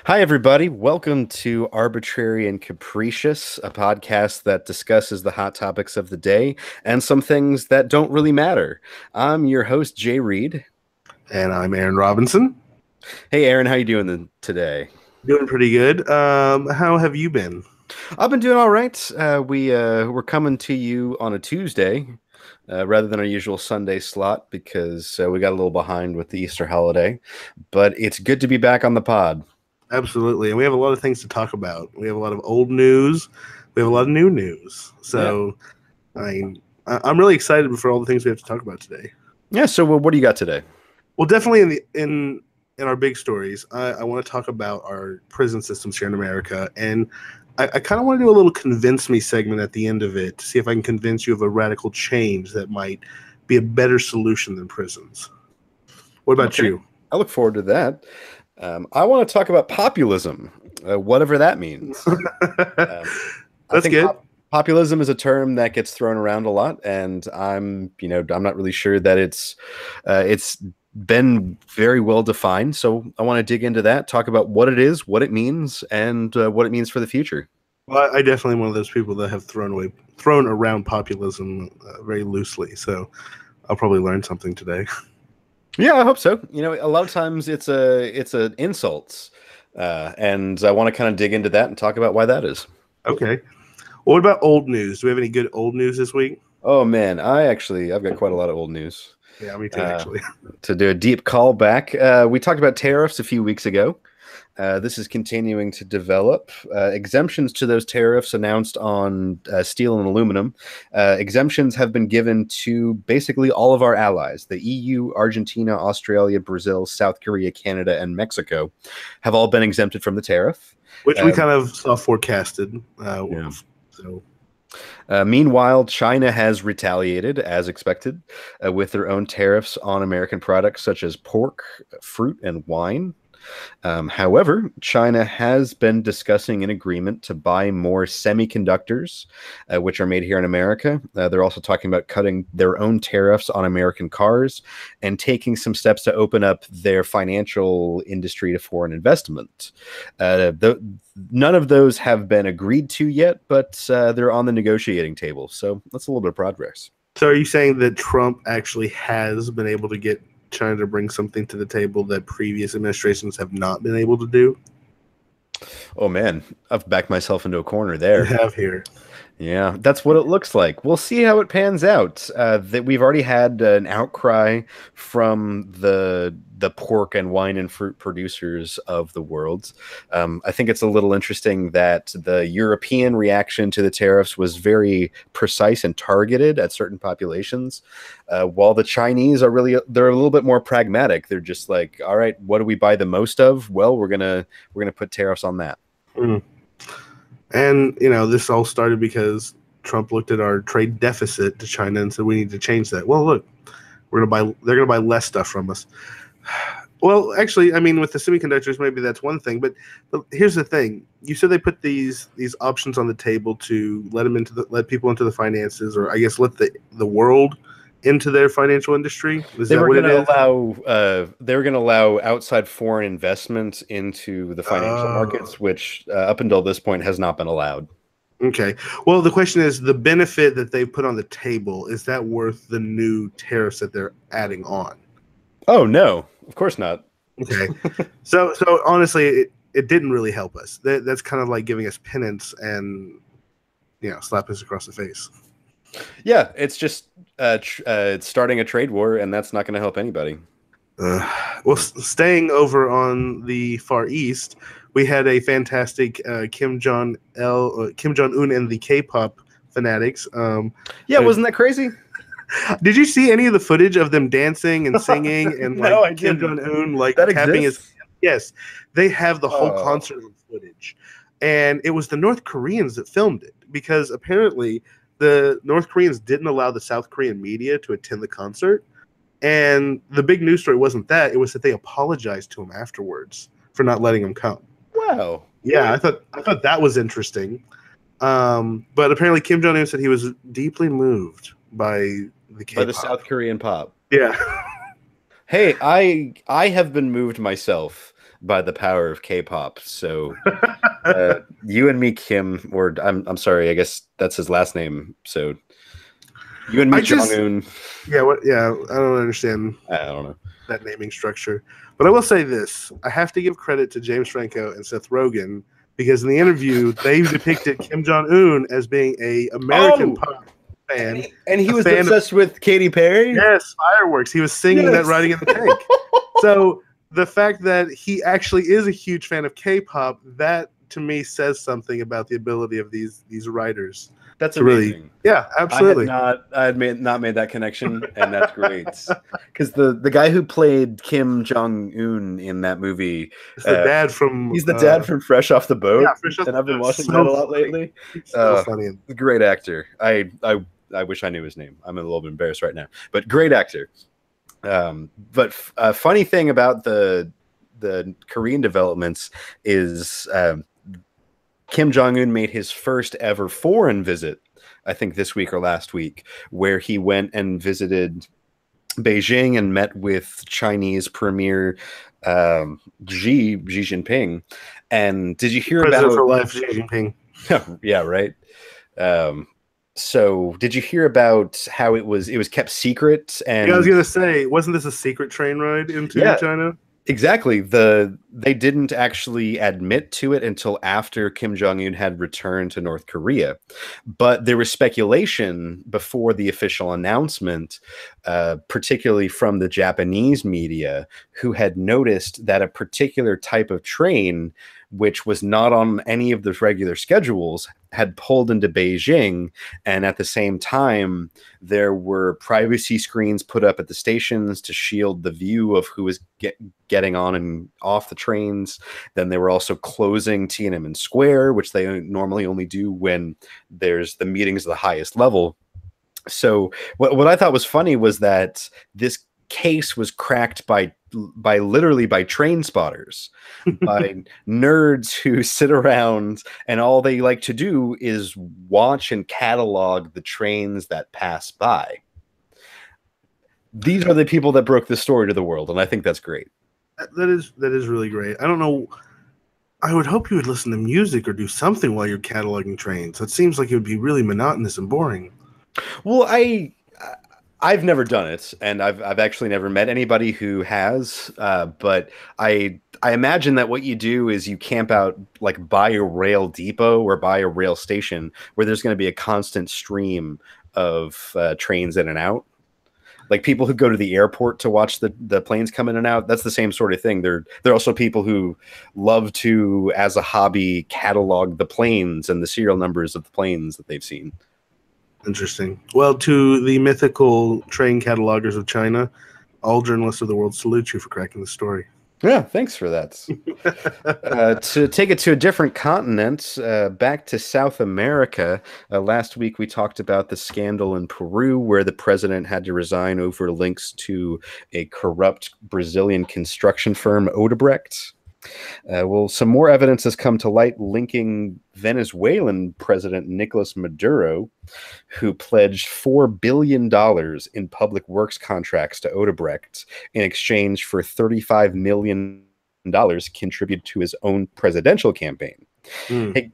Hi, everybody. Welcome to Arbitrary and Capricious, a podcast that discusses the hot topics of the day and some things that don't really matter. I'm your host, Jay Reed. And I'm Aaron Robinson. Hey, Aaron, how you doing today? Doing pretty good. How have you been? I've been doing all right. We're coming to you on a Tuesday rather than our usual Sunday slot because we got a little behind with the Easter holiday. But it's good to be back on the pod. Absolutely. And we have a lot of things to talk about. We have a lot of old news. We have a lot of new news. So, I'm really excited for all the things we have to talk about today. Yeah. So, what do you got today? Well, definitely in our big stories, I want to talk about our prison systems here in America. And I kind of want to do a little convince me segment at the end of it to see if I can convince you of a radical change that might be a better solution than prisons. What about you? I look forward to that. I want to talk about populism, whatever that means. That's good. Populism is a term that gets thrown around a lot, and I'm not really sure that it's been very well defined. So I want to dig into that, talk about what it is, what it means, and what it means for the future. Well, I definitely am one of those people that have thrown around populism very loosely. So I'll probably learn something today. Yeah, I hope so. A lot of times it's a insults, and I want to kind of dig into that and talk about why that is. Okay. Well, what about old news? Do we have any good old news this week? Oh man, I've got quite a lot of old news. Yeah, me too, actually. To do a deep callback, we talked about tariffs a few weeks ago. This is continuing to develop. Exemptions to those tariffs announced on steel and aluminum. Exemptions have been given to basically all of our allies. The EU, Argentina, Australia, Brazil, South Korea, Canada, and Mexico have all been exempted from the tariff. Which we kind of saw forecasted. Yeah. Meanwhile, China has retaliated, as expected, with their own tariffs on American products such as pork, fruit, and wine. However, China has been discussing an agreement to buy more semiconductors, which are made here in America. They're also talking about cutting their own tariffs on American cars and taking some steps to open up their financial industry to foreign investment. None of those have been agreed to yet, but they're on the negotiating table. So that's a little bit of progress. So are you saying that Trump actually has been able to get China to bring something to the table that previous administrations have not been able to do? Oh man, I've backed myself into a corner there. You have here. Yeah, that's what it looks like. We'll see how it pans out. That we've already had an outcry from the pork and wine and fruit producers of the world. I think it's a little interesting that the European reaction to the tariffs was very precise and targeted at certain populations, while the Chinese they're a little bit more pragmatic. They're just like, all right, what do we buy the most of? Well, we're gonna put tariffs on that. Mm. And, this all started because Trump looked at our trade deficit to China and said, we need to change that. Well, look, they're going to buy less stuff from us. Well, actually, I mean, with the semiconductors, maybe that's one thing. But here's the thing. You said they put these options on the table to let people into the finances, or I guess let the world into their financial industry. They were going to allow outside foreign investment into the financial markets, which up until this point has not been allowed. Okay. Well, the question is, the benefit that they put on the table, is that worth the new tariffs that they're adding on? Oh, no, of course not. Okay. So honestly, it didn't really help us. That's kind of like giving us penance and, slap us across the face. Yeah, it's just it's starting a trade war, and that's not going to help anybody. Well, staying over on the Far East, we had a fantastic Kim Jong-un and the K-pop fanatics. Wasn't that crazy? Did you see any of the footage of them dancing and singing and No, Kim Jong-un that tapping exists? Yes, they have the whole concert footage, and it was the North Koreans that filmed it because apparently the North Koreans didn't allow the South Korean media to attend the concert. And the big news story wasn't that. It was that they apologized to him afterwards for not letting him come. Wow. Yeah, I thought that was interesting. But apparently Kim Jong-un said he was deeply moved by the K-pop. By the South Korean pop. Yeah. Hey, I have been moved myself by the power of K-pop. So you and me, Kim, or I'm sorry, I guess that's his last name. So you and me, I just, Jong-un. yeah, what? Yeah, I don't understand I don't know. that naming structure. But I will say this: I have to give credit to James Franco and Seth Rogen because in the interview they depicted Kim Jong Un as being a American Oh, pop fan, and he a was fan of obsessed with Katy Perry. yes fireworks. He was singing that Yes. riding in the tank. So the fact that he actually is a huge fan of K-pop, that to me says something about the ability of these writers That's to really, amazing. yeah, absolutely. I had not made that connection, and that's great. Because the guy who played Kim Jong Un in that movie, It's the dad from he's the dad from Fresh Off the Boat, yeah, Fresh Off and the I've been Boat. watching So that a lot funny. lately. He's so funny. Great actor. I wish I knew his name. I'm a little bit embarrassed right now, but great actor. But a funny thing about the Korean developments is Kim Jong-un made his first ever foreign visit, I think this week or last week, where he went and visited Beijing and met with Chinese Premier Xi Jinping. And did you hear President about for life, Xi Jinping. yeah, right. So did you hear about how it was kept secret? And Yeah, I was gonna say, wasn't this a secret train ride into yeah, China? exactly. They didn't actually admit to it until after Kim Jong-un had returned to North Korea. But there was speculation before the official announcement, particularly from the Japanese media, who had noticed that a particular type of train, which was not on any of the regular schedules, had pulled into Beijing. And at the same time, there were privacy screens put up at the stations to shield the view of who was getting on and off the trains. Then they were also closing Tiananmen Square, which they normally only do when there's the meetings at the highest level. So what I thought was funny was that this case was cracked by train spotters, by nerds who sit around and all they like to do is watch and catalog the trains that pass by. These are the people that broke the story to the world, and I think that's great. That is really great. I don't know. I would hope you would listen to music or do something while you're cataloging trains. It seems like it would be really monotonous and boring. Well, I've never done it, and I've actually never met anybody who has. But I imagine that what you do is you camp out like by a rail depot or by a rail station where there's going to be a constant stream of trains in and out. Like people who go to the airport to watch the planes come in and out, that's the same sort of thing. There are also people who love to, as a hobby, catalog the planes and the serial numbers of the planes that they've seen. Interesting. Well, to the mythical train catalogers of China, all journalists of the world salute you for cracking the story. Yeah, thanks for that. To take it to a different continent, back to South America. Last week we talked about the scandal in Peru where the president had to resign over links to a corrupt Brazilian construction firm, Odebrecht. Well, some more evidence has come to light linking Venezuelan President Nicolas Maduro, who pledged $4 billion in public works contracts to Odebrecht in exchange for $35 million contributed to his own presidential campaign. Hey,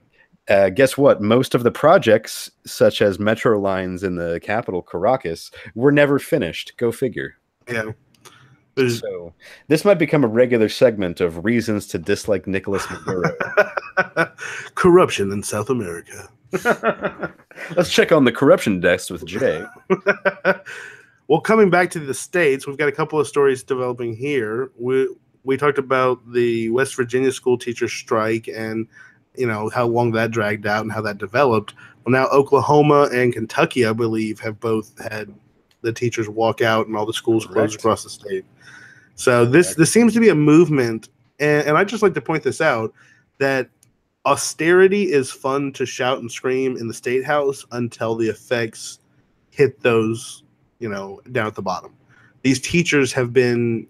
guess what? Most of the projects, such as metro lines in the capital, Caracas, were never finished. Go figure. Yeah. So this might become a regular segment of reasons to dislike Nicolas Maduro. Corruption in South America. Let's check on the corruption desk with Jay. Well, coming back to the States, we've got a couple of stories developing here. We talked about the West Virginia school teachers strike and how long that dragged out and how that developed. Well, now Oklahoma and Kentucky, I believe, have both had the teachers walk out and all the schools closed across the state. So this seems to be a movement, and I'd just like to point this out, that austerity is fun to shout and scream in the state house until the effects hit those, down at the bottom. These teachers have been,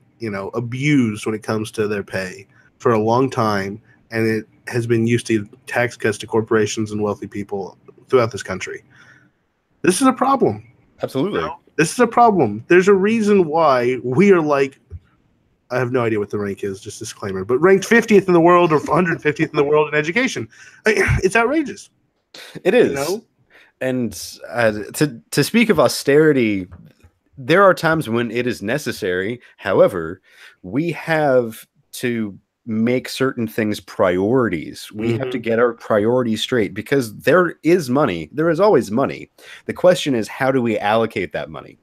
abused when it comes to their pay for a long time, and it has been used to tax cuts to corporations and wealthy people throughout this country. This is a problem. Absolutely. This is a problem. There's a reason why we are like I have no idea what the rank is, just disclaimer, but ranked 50th in the world or 150th in the world in education. It's outrageous. It is. And to speak of austerity, there are times when it is necessary. However, we have to make certain things priorities. We have to get our priorities straight because there is money. There is always money. The question is, how do we allocate that money?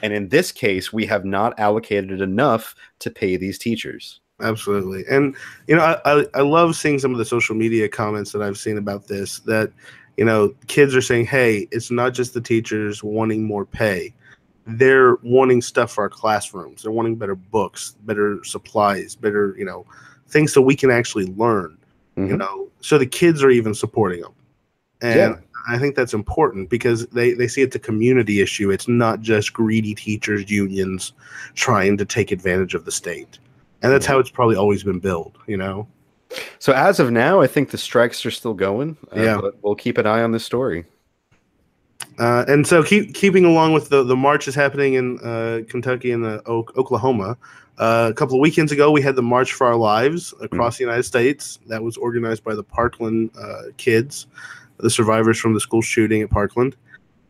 And in this case, we have not allocated enough to pay these teachers. Absolutely. And, you know, I love seeing some of the social media comments that I've seen about this, that, you know, kids are saying, hey, it's not just the teachers wanting more pay. They're wanting stuff for our classrooms. They're wanting better books, better supplies, better, you know, things so we can actually learn, you know, so the kids are even supporting them. And I think that's important because they see it's a community issue. It's not just greedy teachers unions trying to take advantage of the state. And that's how it's probably always been built, you know? So as of now, I think the strikes are still going. But we'll keep an eye on this story. And so keeping along with the marches happening in Kentucky and Oklahoma, a couple of weekends ago, we had the March for Our Lives across the United States. That was organized by the Parkland kids, the survivors from the school shooting at Parkland.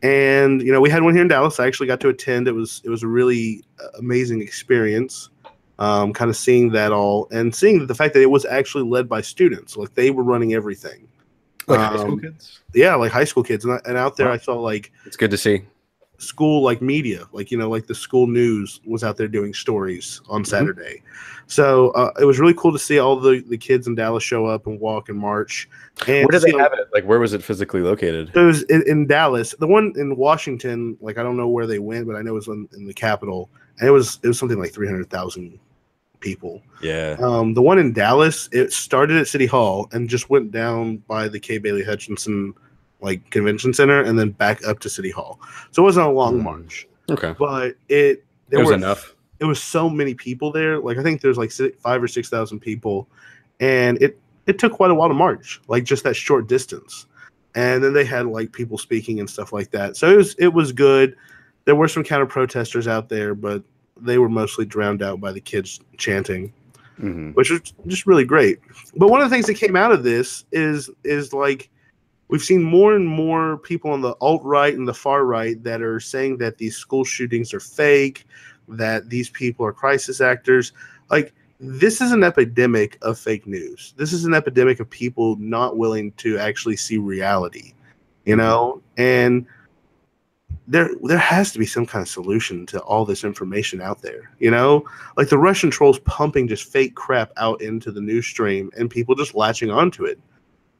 And, you know, we had one here in Dallas. I actually got to attend. It was a really amazing experience, kind of seeing that all and seeing the fact that it was actually led by students. Like, they were running everything. Like high school kids? Yeah, like high school kids. And out there, I felt like it's good to see school, like media, like, you know, like the school news was out there doing stories on Saturday. So it was really cool to see all the kids in Dallas show up and walk and march. And where did they have it? Like, where was it physically located? It was in Dallas. The one in Washington, like, I don't know where they went, but I know it was in the Capitol. And it was something like 300,000 people. Yeah. The one in Dallas, it started at City Hall and just went down by the K. Bailey Hutchinson like convention center and then back up to City Hall. So it wasn't a long march. Okay. But there was enough. It was so many people there. Like, I think there's like 5,000 or 6,000 people, and it took quite a while to march, like just that short distance. And then they had like people speaking and stuff like that. So it was good. There were some counter protesters out there, but they were mostly drowned out by the kids chanting, which was just really great. But one of the things that came out of this is like, we've seen more and more people on the alt-right and the far right that are saying that these school shootings are fake, that these people are crisis actors. Like, this is an epidemic of fake news. This is an epidemic of people not willing to actually see reality, you know? And there has to be some kind of solution to all this information out there, you know? Like, the Russian trolls pumping just fake crap out into the news stream and people just latching onto it.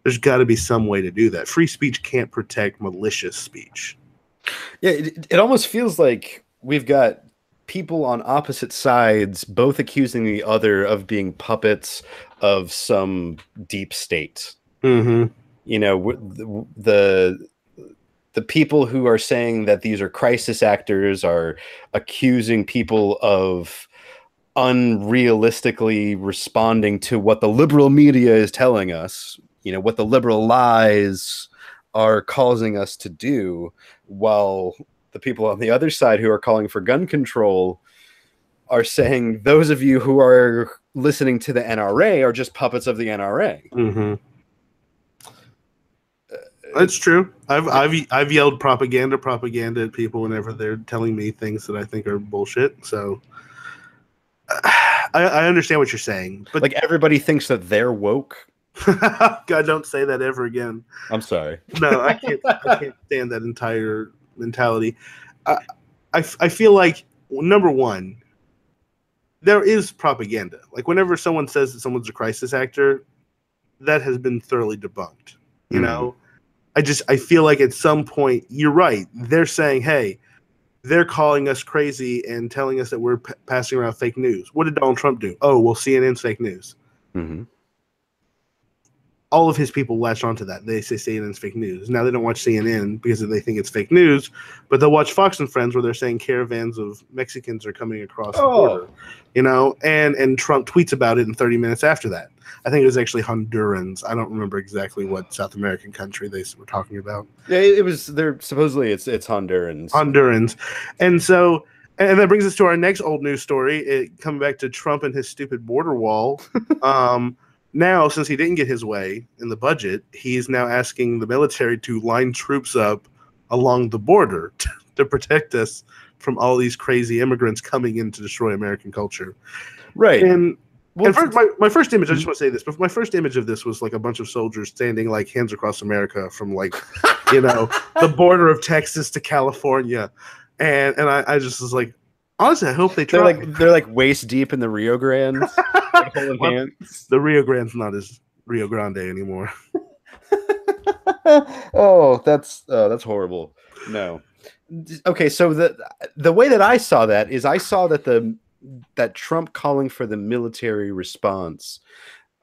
There's got to be some way to do that. Free speech can't protect malicious speech. Yeah, it almost feels like we've got people on opposite sides both accusing the other of being puppets of some deep state. You know, the people who are saying that these are crisis actors are accusing people of unrealistically responding to what the liberal media is telling us, you know, what the liberal lies are causing us to do, while the people on the other side who are calling for gun control are saying those of you who are listening to the NRA are just puppets of the NRA. That's true. I've yelled propaganda at people whenever they're telling me things that I think are bullshit. So I understand what you're saying, but like, everybody thinks that they're woke. God, don't say that ever again. I'm sorry. No, I can't stand that entire mentality. I feel like, number one, there is propaganda. Like, whenever someone says that someone's a crisis actor, that has been thoroughly debunked. You know, I feel like at some point, you're right. They're saying, hey, they're calling us crazy and telling us that we're passing around fake news. What did Donald Trump do? Oh, well, CNN's fake news. All of his people latch onto that. They say CNN's fake news. Now they don't watch CNN because they think it's fake news, but they'll watch Fox and Friends where they're saying caravans of Mexicans are coming across the border, you know, and Trump tweets about it in 30 minutes after that. I think it was actually Hondurans. I don't remember exactly what South American country they were talking about. Yeah, it was. They're supposedly it's Hondurans. And so And that brings us to our next old news story. Coming back to Trump and his stupid border wall. Now, since he didn't get his way in the budget, he's now asking the military to line troops up along the border to protect us from all these crazy immigrants coming in to destroy American culture. Right. And first, my first image, I just want to say this, but my first image of this was like a bunch of soldiers standing like hands across America from like, the border of Texas to California. And I just was like, honestly, I hope they try. They're like waist deep in the Rio Grande, like holding hands. The Rio Grande's not as Rio Grande anymore. That's horrible. No. Okay, so the way that I saw that is I saw that Trump calling for the military response,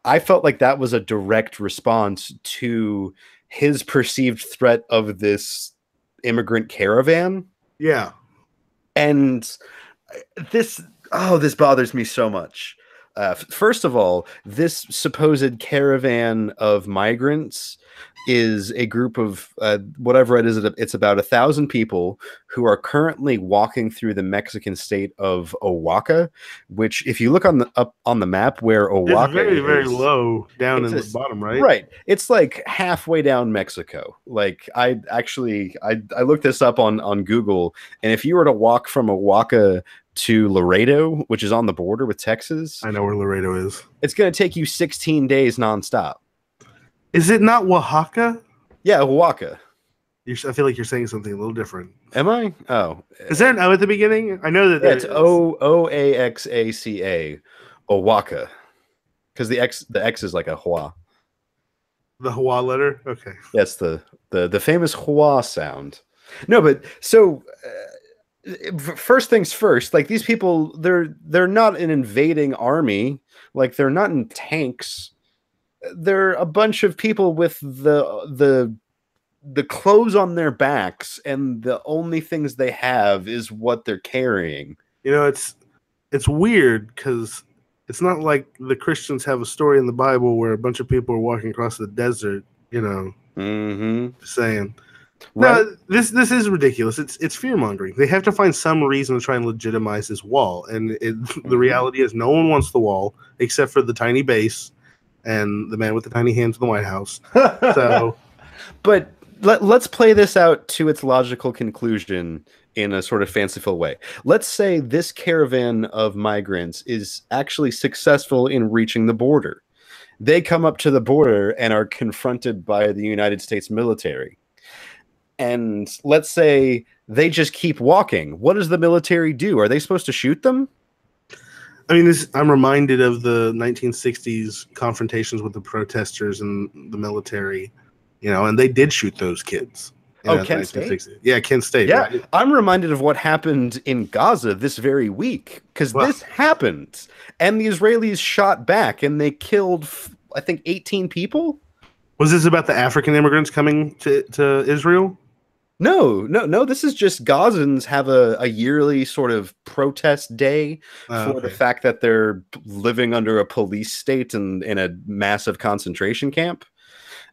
I felt like that was a direct response to his perceived threat of this immigrant caravan. Yeah. And this bothers me so much. First of all, this supposed caravan of migrants is a group of whatever it is. It's about 1,000 people who are currently walking through the Mexican state of Oaxaca, which, if you look up on the map where Oaxaca it's very, is, very low down in the bottom, right? Right. It's like halfway down Mexico. Like I looked this up on Google, and if you were to walk from Oaxaca to Laredo, which is on the border with Texas, I know where Laredo is. It's going to take you 16 days nonstop. Is it not Oaxaca? Yeah, Oaxaca. I feel like you're saying something a little different. Am I? Oh. Is there an O at the beginning? I know that it's Oaxaca. Oaxaca. Because the X is like a Hua. The Hua letter? Okay. That's the famous Hua sound. No, but so first things first, like these people, they're not an invading army. Like they're not in tanks. They're a bunch of people with the clothes on their backs, and the only things they have is what they're carrying. It's weird because it's not like the Christians have a story in the Bible where a bunch of people are walking across the desert. Saying. Right. No, this is ridiculous. It's fear mongering. They have to find some reason to try and legitimize this wall, and the reality is no one wants the wall except for the tiny base and the man with the tiny hands in the White House. So, but let's play this out to its logical conclusion in a sort of fanciful way. Let's say this caravan of migrants is actually successful in reaching the border. They come up to the border and are confronted by the United States military. And let's say they just keep walking. What does the military do? Are they supposed to shoot them? I mean, I'm reminded of the 1960s confrontations with the protesters and the military, and they did shoot those kids. Kent State? Yeah, Kent State. Yeah, right? I'm reminded of what happened in Gaza this very week, because this happened, and the Israelis shot back, and they killed, I think, 18 people? Was this about the African immigrants coming to Israel? No. This is just Gazans have a yearly sort of protest day for the fact that they're living under a police state and in a massive concentration camp.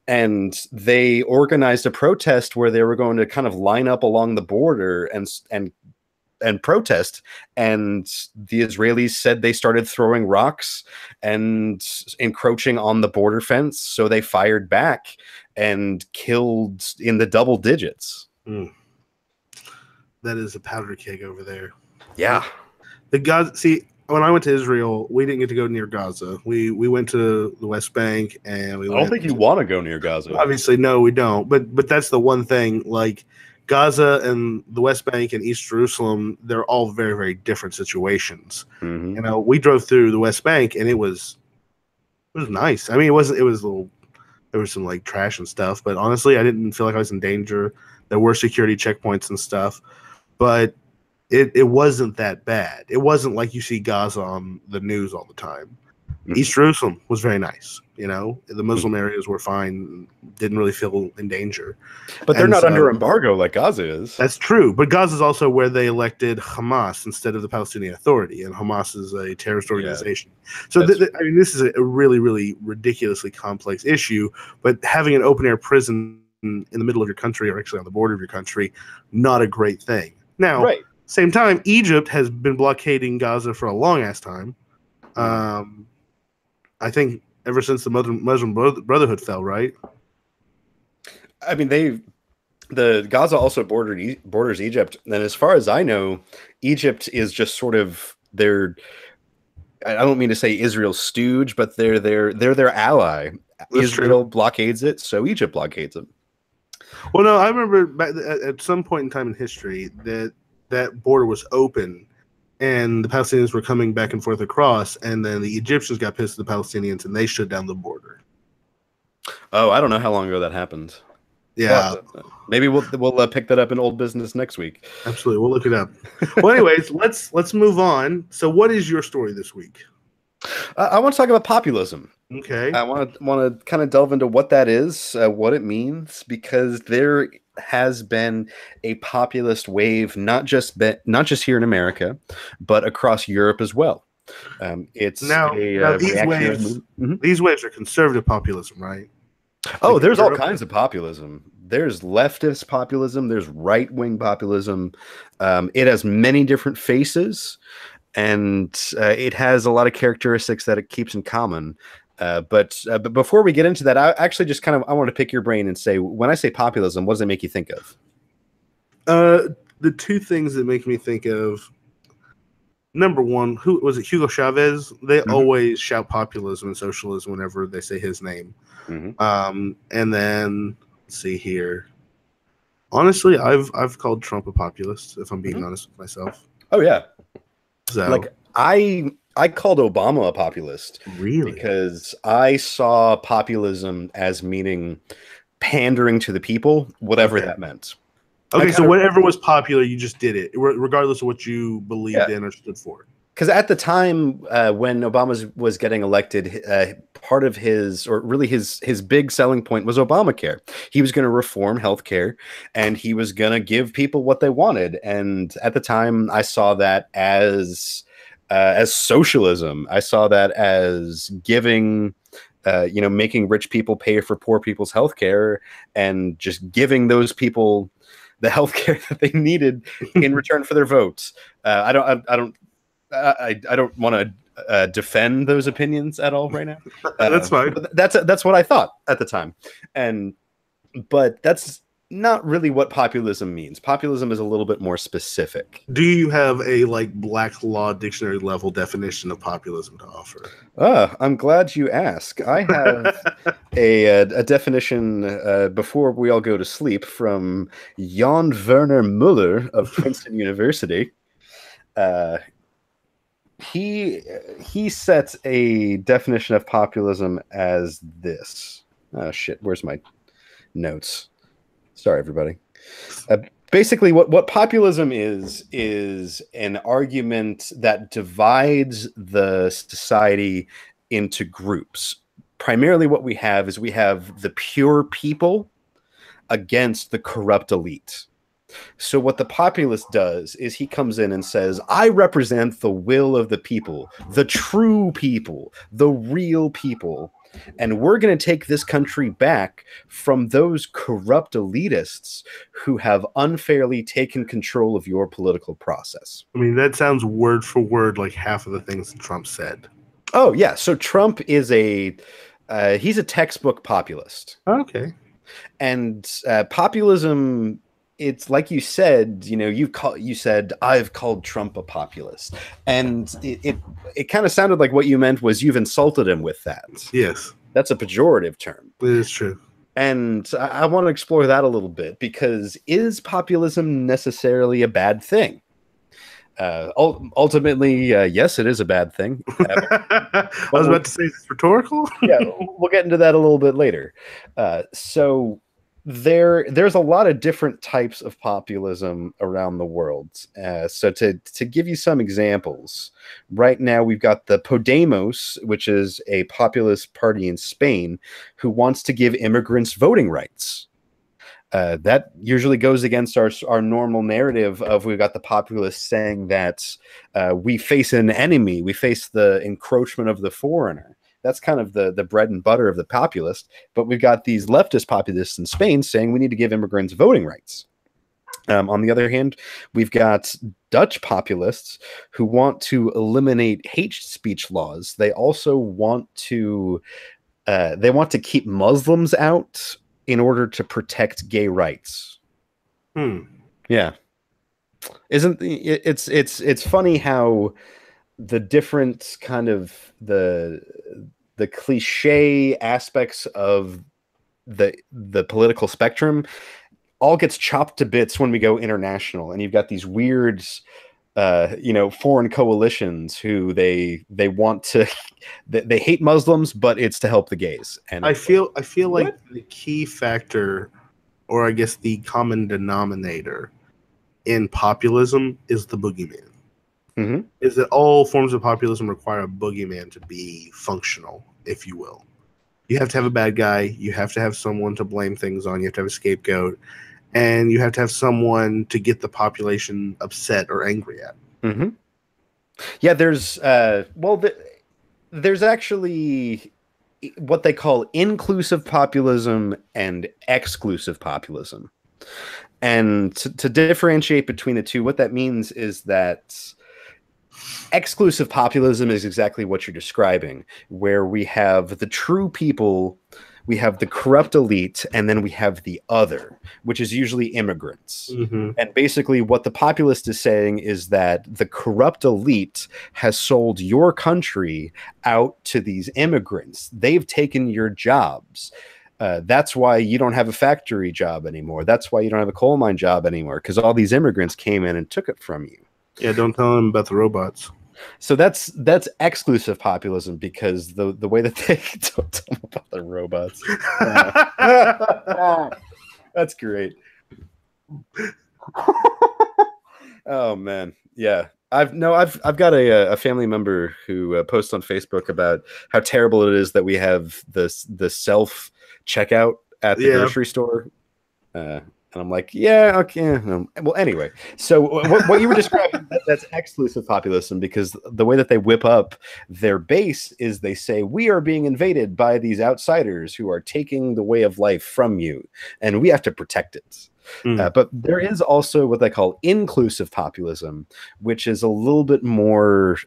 And they organized a protest where they were going to kind of line up along the border and protest. And the Israelis said they started throwing rocks and encroaching on the border fence. So they fired back and killed in the double digits. That is a powder keg over there. Yeah. When I went to Israel, we didn't get to go near Gaza. We went to the West Bank, and I don't think you want to go near Gaza. Obviously, no, we don't. But that's the one thing. Like Gaza and the West Bank and East Jerusalem, they're all very, very different situations. Mm-hmm. We drove through the West Bank, and it was nice. I mean, it was a little. There was some like trash and stuff, but honestly, I didn't feel like I was in danger. There were security checkpoints and stuff, but it wasn't that bad. It wasn't like you see Gaza on the news all the time. Mm-hmm. East Jerusalem was very nice. The Muslim areas were fine. Didn't really feel in danger. But they're not under embargo like Gaza is. That's true. But Gaza is also where they elected Hamas instead of the Palestinian Authority, and Hamas is a terrorist organization. So this is a really, really ridiculously complex issue. But having an open air prison in the middle of your country, or actually on the border of your country, not a great thing. Now, Same time, Egypt has been blockading Gaza for a long ass time. I think ever since the Muslim Brotherhood fell, right? I mean, the Gaza also borders Egypt, and as far as I know, Egypt is just sort of their. I don't mean to say Israel's stooge, but they're their ally. That's Israel true. blockades it, so Egypt blockades it. Well, no, I remember back at some point in time in history that border was open, and the Palestinians were coming back and forth across, and then the Egyptians got pissed at the Palestinians, and they shut down the border. Oh, I don't know how long ago that happened. Yeah, maybe we'll pick that up in old business next week. Absolutely, we'll look it up. Well, anyways, let's move on. So, what is your story this week? I want to talk about populism. Okay. I want to kind of delve into what that is, what it means, because there has been a populist wave, not just here in America, but across Europe as well. It's now these waves. Mm-hmm. These waves are conservative populism, right? Oh, there's all kinds of populism. There's leftist populism. There's right-wing populism. It has many different faces, and it has a lot of characteristics that it keeps in common. But before we get into that, I actually just I want to pick your brain and say, when I say populism, what does it make you think of? The two things that make me think of, number one, who was it? Hugo Chavez. They always shout populism and socialism whenever they say his name. And then let's see here. Honestly, I've called Trump a populist, if I'm being honest with myself. Oh yeah. So like I called Obama a populist. Really? Because I saw populism as meaning pandering to the people, whatever that meant. Okay, so whatever was popular, you just did it, regardless of what you believed in or stood for. Because at the time when Obama was getting elected, part of his big selling point was Obamacare. He was going to reform healthcare, and he was going to give people what they wanted. And at the time, I saw that as socialism. I saw that as giving, making rich people pay for poor people's healthcare, and just giving those people the healthcare that they needed in return for their votes. I don't want to defend those opinions at all right now. That's fine. That's what I thought at the time, but that's not really what populism means. Populism is a little bit more specific. Do you have a Black Law Dictionary level definition of populism to offer? I'm glad you ask. I have a definition before we all go to sleep from Jan Werner Müller of Princeton University. He sets a definition of populism as this. Oh shit, where's my notes? Sorry, everybody. Basically, what populism is an argument that divides the society into groups. Primarily what we have the pure people against the corrupt elite. So what the populist does is he comes in and says, I represent the will of the people, the true people, the real people. And we're going to take this country back from those corrupt elitists who have unfairly taken control of your political process. I mean, that sounds word for word like half of the things that Trump said. Oh, yeah. So Trump is he's a textbook populist. Okay. And populism, it's like you said, you said I've called Trump a populist, and it kind of sounded like what you meant was you've insulted him with that. Yes, that's a pejorative term. It is true, and I want to explore that a little bit, because is populism necessarily a bad thing? Ultimately, yes, it is a bad thing. I was about to say it's rhetorical. Yeah, we'll get into that a little bit later. So there's a lot of different types of populism around the world. So to give you some examples, right now we've got the Podemos, which is a populist party in Spain who wants to give immigrants voting rights. That usually goes against our normal narrative of we've got the populists saying that we face an enemy, we face the encroachment of the foreigner. That's kind of the bread and butter of the populist. But we've got these leftist populists in Spain saying we need to give immigrants voting rights. On the other hand, we've got Dutch populists who want to eliminate hate speech laws. They also want to keep Muslims out in order to protect gay rights. Yeah, isn't it's funny how the different kind of the cliche aspects of the political spectrum all gets chopped to bits when we go international, and you've got these weird foreign coalitions who they want to they hate Muslims, but it's to help the gays. And I feel like what? the key factor, or I guess the common denominator in populism, is the boogeyman. Mm-hmm. Is that all forms of populism require a boogeyman to be functional, if you will. You have to have a bad guy, you have to have someone to blame things on, you have to have a scapegoat, and you have to have someone to get the population upset or angry at. Mm-hmm. Yeah, there's there's actually what they call inclusive populism and exclusive populism. And to differentiate between the two, what that means is that exclusive populism is exactly what you're describing, where we have the true people, we have the corrupt elite, and then we have the other, which is usually immigrants. Mm-hmm. And basically what the populist is saying is that the corrupt elite has sold your country out to these immigrants. They've taken your jobs. That's why you don't have a factory job anymore. That's why you don't have a coal mine job anymore, because all these immigrants came in and took it from you. Yeah, don't tell them about the robots. So that's exclusive populism, because the way that they don't tell them about the robots. That's great. Oh man, yeah. I've got a family member who posts on Facebook about how terrible it is that we have the self checkout at the grocery store. And I'm like, yeah, okay. Well, anyway, so what you were describing, that's exclusive populism, because the way that they whip up their base is they say, we are being invaded by these outsiders who are taking the way of life from you, and we have to protect it. But there is also what they call inclusive populism, which is a little bit more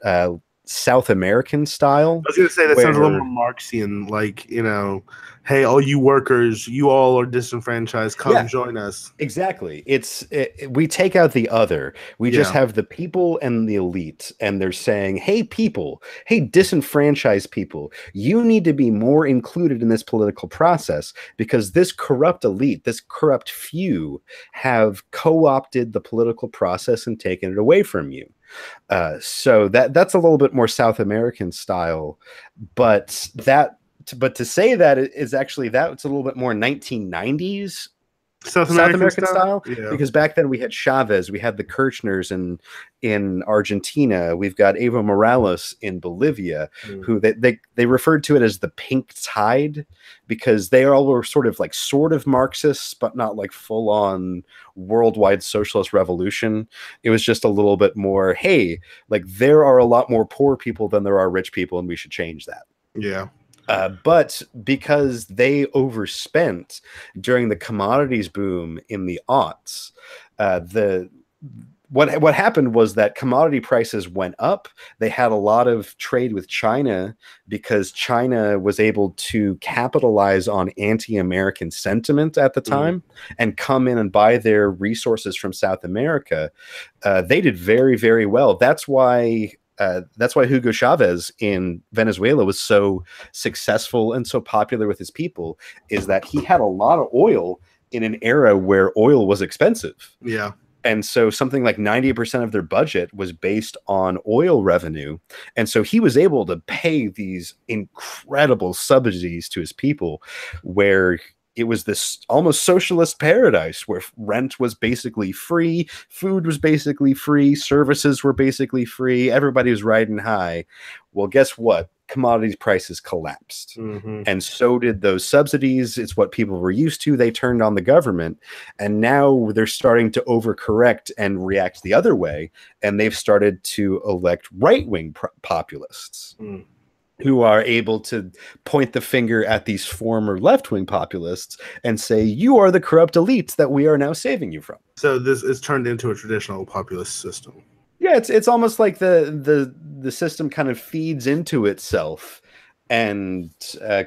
South American style. I was going to say that sounds a little more Marxian, like, hey, all you workers, you all are disenfranchised. Come join us. Exactly. We take out the other. We just have the people and the elite, and they're saying, hey, people, hey, disenfranchised people, you need to be more included in this political process, because this corrupt elite, this corrupt few, have co-opted the political process and taken it away from you. So that's a little bit more South American style, but to say that is actually, that's a little bit more 1990s South American style. Yeah. Because back then we had Chavez, we had the Kirchners in Argentina, we've got Evo Morales in Bolivia, who they referred to it as the pink tide, because they all were sort of Marxists, but not like full on worldwide socialist revolution. It was just a little bit more, hey, like there are a lot more poor people than there are rich people, and we should change that. Yeah. But because they overspent during the commodities boom in the aughts, what happened was that commodity prices went up. They had a lot of trade with China because China was able to capitalize on anti-American sentiment at the time and come in and buy their resources from South America. They did very, very well. That's why Hugo Chavez in Venezuela was so successful and so popular with his people, is that he had a lot of oil in an era where oil was expensive. Yeah. And so something like 90% of their budget was based on oil revenue. And so he was able to pay these incredible subsidies to his people, where it was this almost socialist paradise where rent was basically free, food was basically free, services were basically free, everybody was riding high. Well, guess what? Commodities prices collapsed. And so did those subsidies. It's what people were used to. They turned on the government, and now they're starting to overcorrect and react the other way, and they've started to elect right-wing populists. who are able to point the finger at these former left-wing populists and say, you are the corrupt elites that we are now saving you from. So this is turned into a traditional populist system. Yeah, it's almost like the system kind of feeds into itself and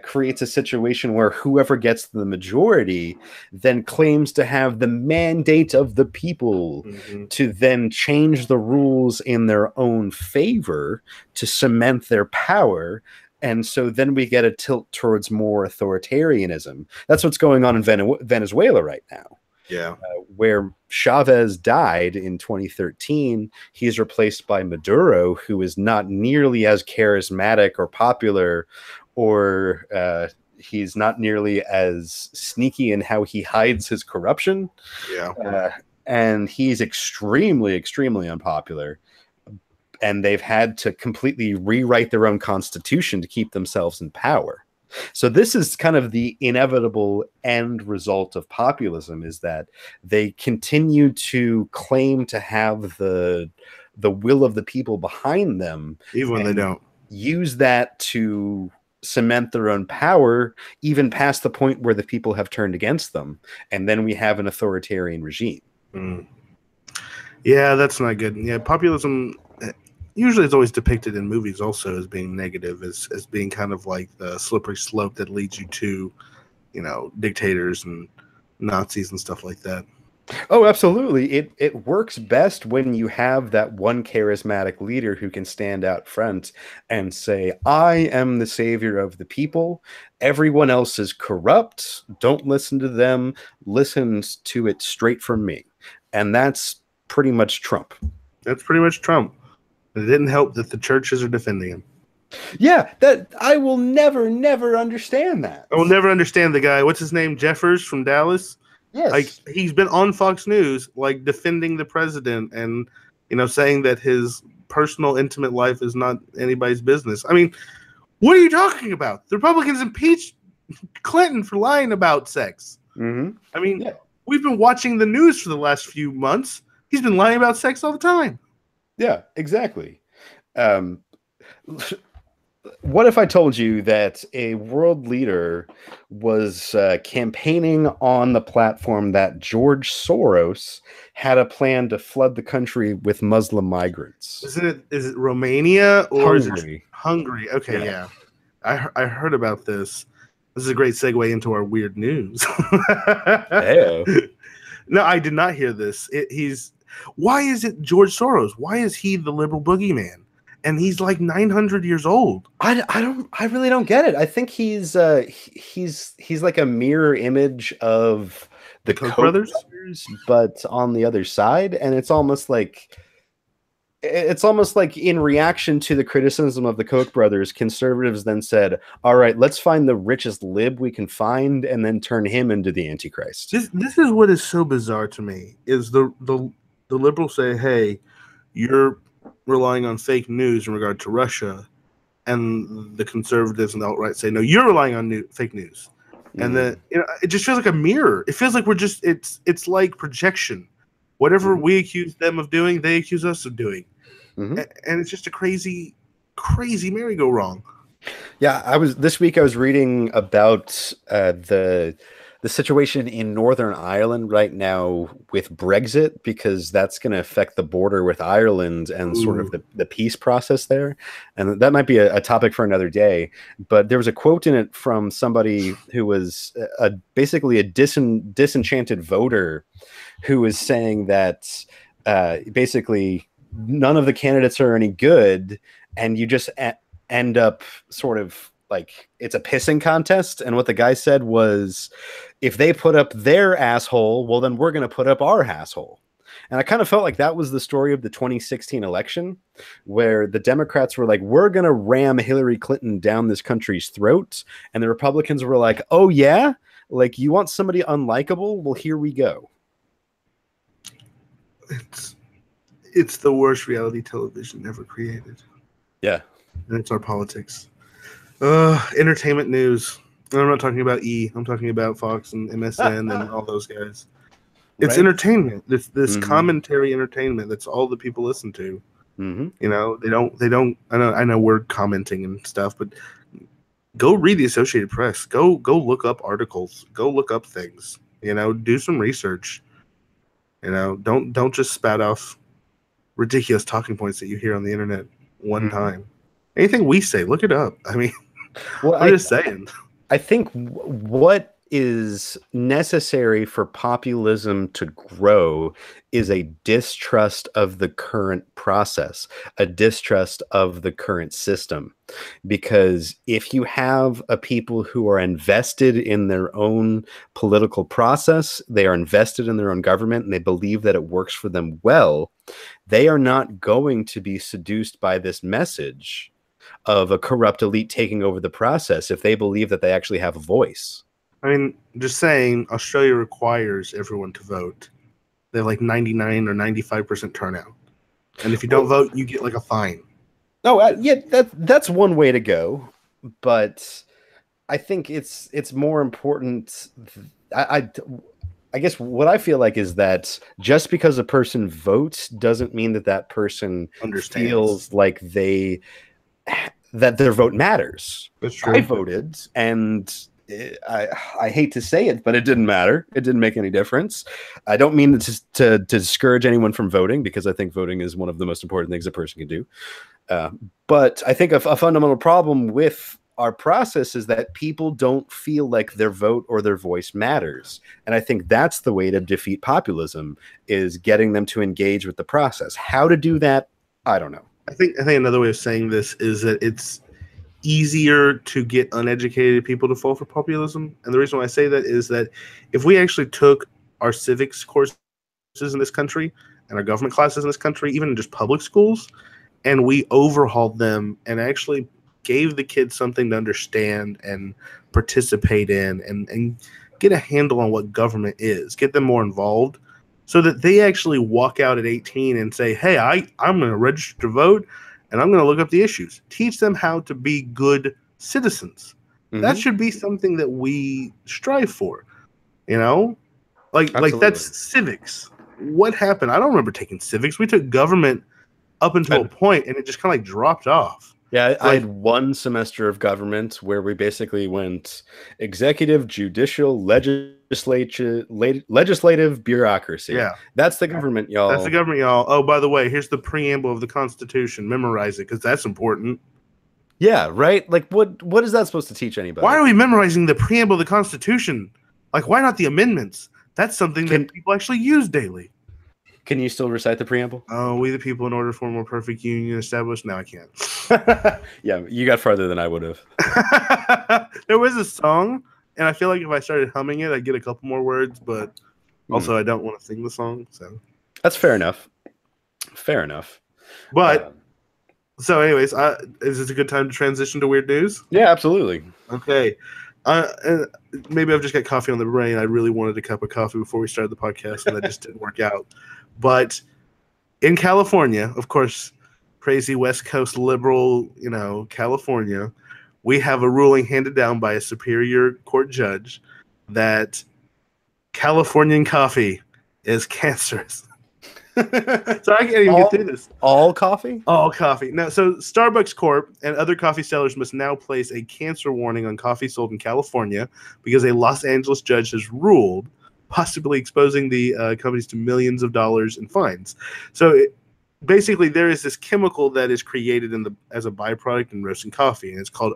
creates a situation where whoever gets the majority then claims to have the mandate of the people to then change the rules in their own favor to cement their power. And so then we get a tilt towards more authoritarianism. That's what's going on in Venezuela right now. Yeah. Where Chavez died in 2013, he's replaced by Maduro, who is not nearly as charismatic or popular, or he's not nearly as sneaky in how he hides his corruption. Yeah. And he's extremely, extremely unpopular. And they've had to completely rewrite their own constitution to keep themselves in power. So this is kind of the inevitable end result of populism, is that they continue to claim to have the will of the people behind them, even when they don't. Use that to cement their own power, even past the point where the people have turned against them. And then we have an authoritarian regime. Yeah, that's not good. Yeah, populism... Usually it's always depicted in movies also as being negative, as being kind of like the slippery slope that leads you to, dictators and Nazis and stuff like that. Oh, absolutely. It works best when you have that one charismatic leader who can stand out front and say, I am the savior of the people. Everyone else is corrupt. Don't listen to them. Listen to it straight from me. And that's pretty much Trump. That's pretty much Trump. It didn't help that the churches are defending him. Yeah, that I will never understand that. I will never understand the guy. What's his name? Jeffers from Dallas? Yes. Like, he's been on Fox News, like, defending the president and, saying that his personal, intimate life is not anybody's business. I mean, what are you talking about? The Republicans impeached Clinton for lying about sex. Mm-hmm. I mean, we've been watching the news for the last few months. He's been lying about sex all the time. Yeah, exactly. What if I told you that a world leader was campaigning on the platform that George Soros had a plan to flood the country with Muslim migrants? Is it Romania or Hungary? Is it Hungary? Okay, yeah. I heard about this. This is a great segue into our weird news. No, I did not hear this. Why is it George Soros? Why is he the liberal boogeyman? And he's like 900 years old. I really don't get it. I think he's like a mirror image of the Koch brothers, but on the other side. And it's almost like in reaction to the criticism of the Koch brothers, conservatives then said, all right, let's find the richest lib we can find and then turn him into the Antichrist. This is what is so bizarre to me, is the liberals say, hey, you're relying on fake news in regard to Russia, and the conservatives and the alt-right say, no, you're relying on fake news. And then it just feels like a mirror. It feels like we're just it's like projection. Whatever we accuse them of doing, they accuse us of doing. And it's just a crazy merry-go-round. Yeah, this week I was reading about the situation in Northern Ireland right now with Brexit, because that's going to affect the border with Ireland and sort of the peace process there. And that might be a topic for another day. But there was a quote in it from somebody who was basically a disenchanted voter who was saying that basically none of the candidates are any good, and you just end up sort of like it's a pissing contest. And what the guy said was, if they put up their asshole, well, then we're going to put up our asshole. And I kind of felt like that was the story of the 2016 election, where the Democrats were like, we're going to ram Hillary Clinton down this country's throat. And the Republicans were like, oh, yeah, like, you want somebody unlikable? Well, here we go. It's the worst reality television ever created. Yeah. And it's our politics. Entertainment news. And I'm not talking about E. I'm talking about Fox and MSN and all those guys. It's entertainment. This commentary entertainment. That's all that people listen to. Hmm. You know, they don't. I know we're commenting and stuff, but go read the Associated Press. Go look up articles. Go look up things. You know, do some research. You know, don't just spout off ridiculous talking points that you hear on the internet one Hmm. time. Anything we say, look it up. I mean, Well, I'm just saying. I think what is necessary for populism to grow is a distrust of the current process, a distrust of the current system. Because if you have a people who are invested in their own political process, they are invested in their own government, and they believe that it works for them well, they are not going to be seduced by this message of a corrupt elite taking over the process if they believe that they actually have a voice. I mean, just saying, Australia requires everyone to vote. They have like 99 or 95% turnout. And if you don't Well, vote, you get like a fine. no, yeah, that's one way to go, but I think it's more important. I, I guess what I feel like is that just because a person votes doesn't mean that that person Understands. feels like that their vote matters. That's I true. voted, and I hate to say it, but it didn't matter. It didn't make any difference. I don't mean to discourage anyone from voting, because I think voting is one of the most important things a person can do. Uh, but I think a fundamental problem with our process is that people don't feel like their vote or their voice matters. And I think that's the way to defeat populism, is getting them to engage with the process. How to do that, I don't know. I think another way of saying this is that it's easier to get uneducated people to fall for populism. And the reason why I say that is that if we actually took our civics courses in this country and our government classes in this country, even in just public schools, and we overhauled them and actually gave the kids something to understand and participate in and get a handle on what government is, get them more involved so that they actually walk out at 18 and say, hey, I'm going to register to vote and I'm going to look up the issues. Teach them how to be good citizens. That Mm-hmm. should be something that we strive for, you know? Like Absolutely. that's civics. What happened? I don't remember taking civics. We took government up until a point, and it just kind of like dropped off. Yeah, I Like, had one semester of government where we basically went executive, judicial, legislative bureaucracy. yeah, That's the government, that's the y'all. government, y'all. Oh, by the way, here's the preamble of the Constitution. Memorize it because that's important. Yeah, right? Like what is that supposed to teach Why anybody? are we memorizing the preamble of the Constitution? Like, why not the amendments? That's something that Can people actually use daily. can you still recite the preamble? Oh, we the people, in order to form a perfect union established. No, I can't. Yeah, you got farther than I would have. There was a song, and I feel like if I started humming it, I'd get a couple more words, but Hmm. also I don't want to sing the song. So, That's fair enough. Fair enough. but Uh, so, anyways, is this a good time to transition to weird news? yeah, absolutely. Okay. And maybe I've just got coffee on the brain. I really wanted a cup of coffee before we started the podcast, and that just didn't work out. But in California, of course, crazy West Coast liberal, California, we have a ruling handed down by a superior court judge that Californian coffee is cancerous. So I can't even get through this. All coffee? All coffee. Now, so Starbucks Corp and other coffee sellers must now place a cancer warning on coffee sold in California because a Los Angeles judge has ruled, possibly exposing the companies to millions of dollars in fines. So basically, there is this chemical that is created as a byproduct in roasting coffee, and it's called,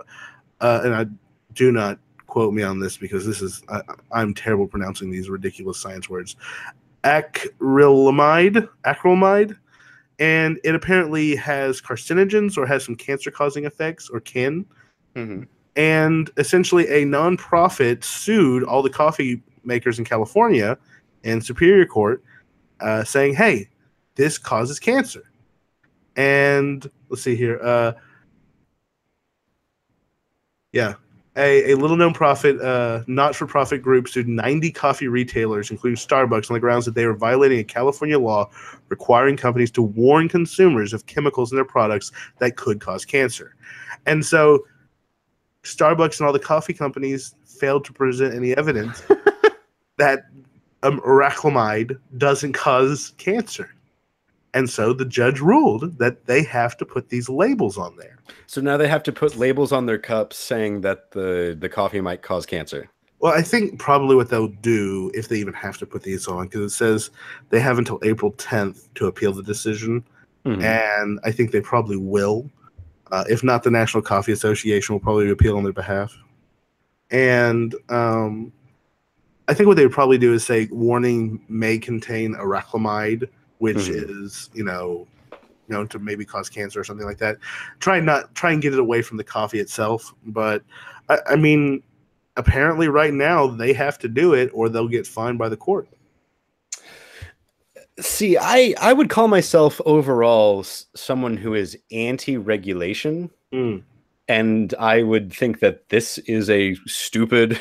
and I do not quote me on this because I'm terrible pronouncing these ridiculous science words, acrylamide, and it apparently has carcinogens or has some cancer-causing effects or can. Mm-hmm. And essentially, a nonprofit sued all the coffee makers in California in Superior Court, saying, "Hey, this causes cancer." And let's see here. Yeah. A little-known not-for-profit group sued 90 coffee retailers, including Starbucks, on the grounds that they were violating a California law requiring companies to warn consumers of chemicals in their products that could cause cancer. And so Starbucks and all the coffee companies failed to present any evidence that arachnamide doesn't cause cancer. And so the judge ruled that they have to put these labels on there. So now they have to put labels on their cups saying that the coffee might cause cancer. Well, I think probably what they'll do, if they even have to put these on, because it says they have until April 10th to appeal the decision. Mm-hmm. And I think they probably will. If not, the National Coffee Association will probably appeal on their behalf. And I think what they would probably do is say, warning may contain acrylamide, which is, known to maybe cause cancer or something like that. Try and get it away from the coffee itself. But I mean, apparently right now they have to do it or they'll get fined by the court. See, I would call myself overall someone who is anti-regulation. And I would think that this is a stupid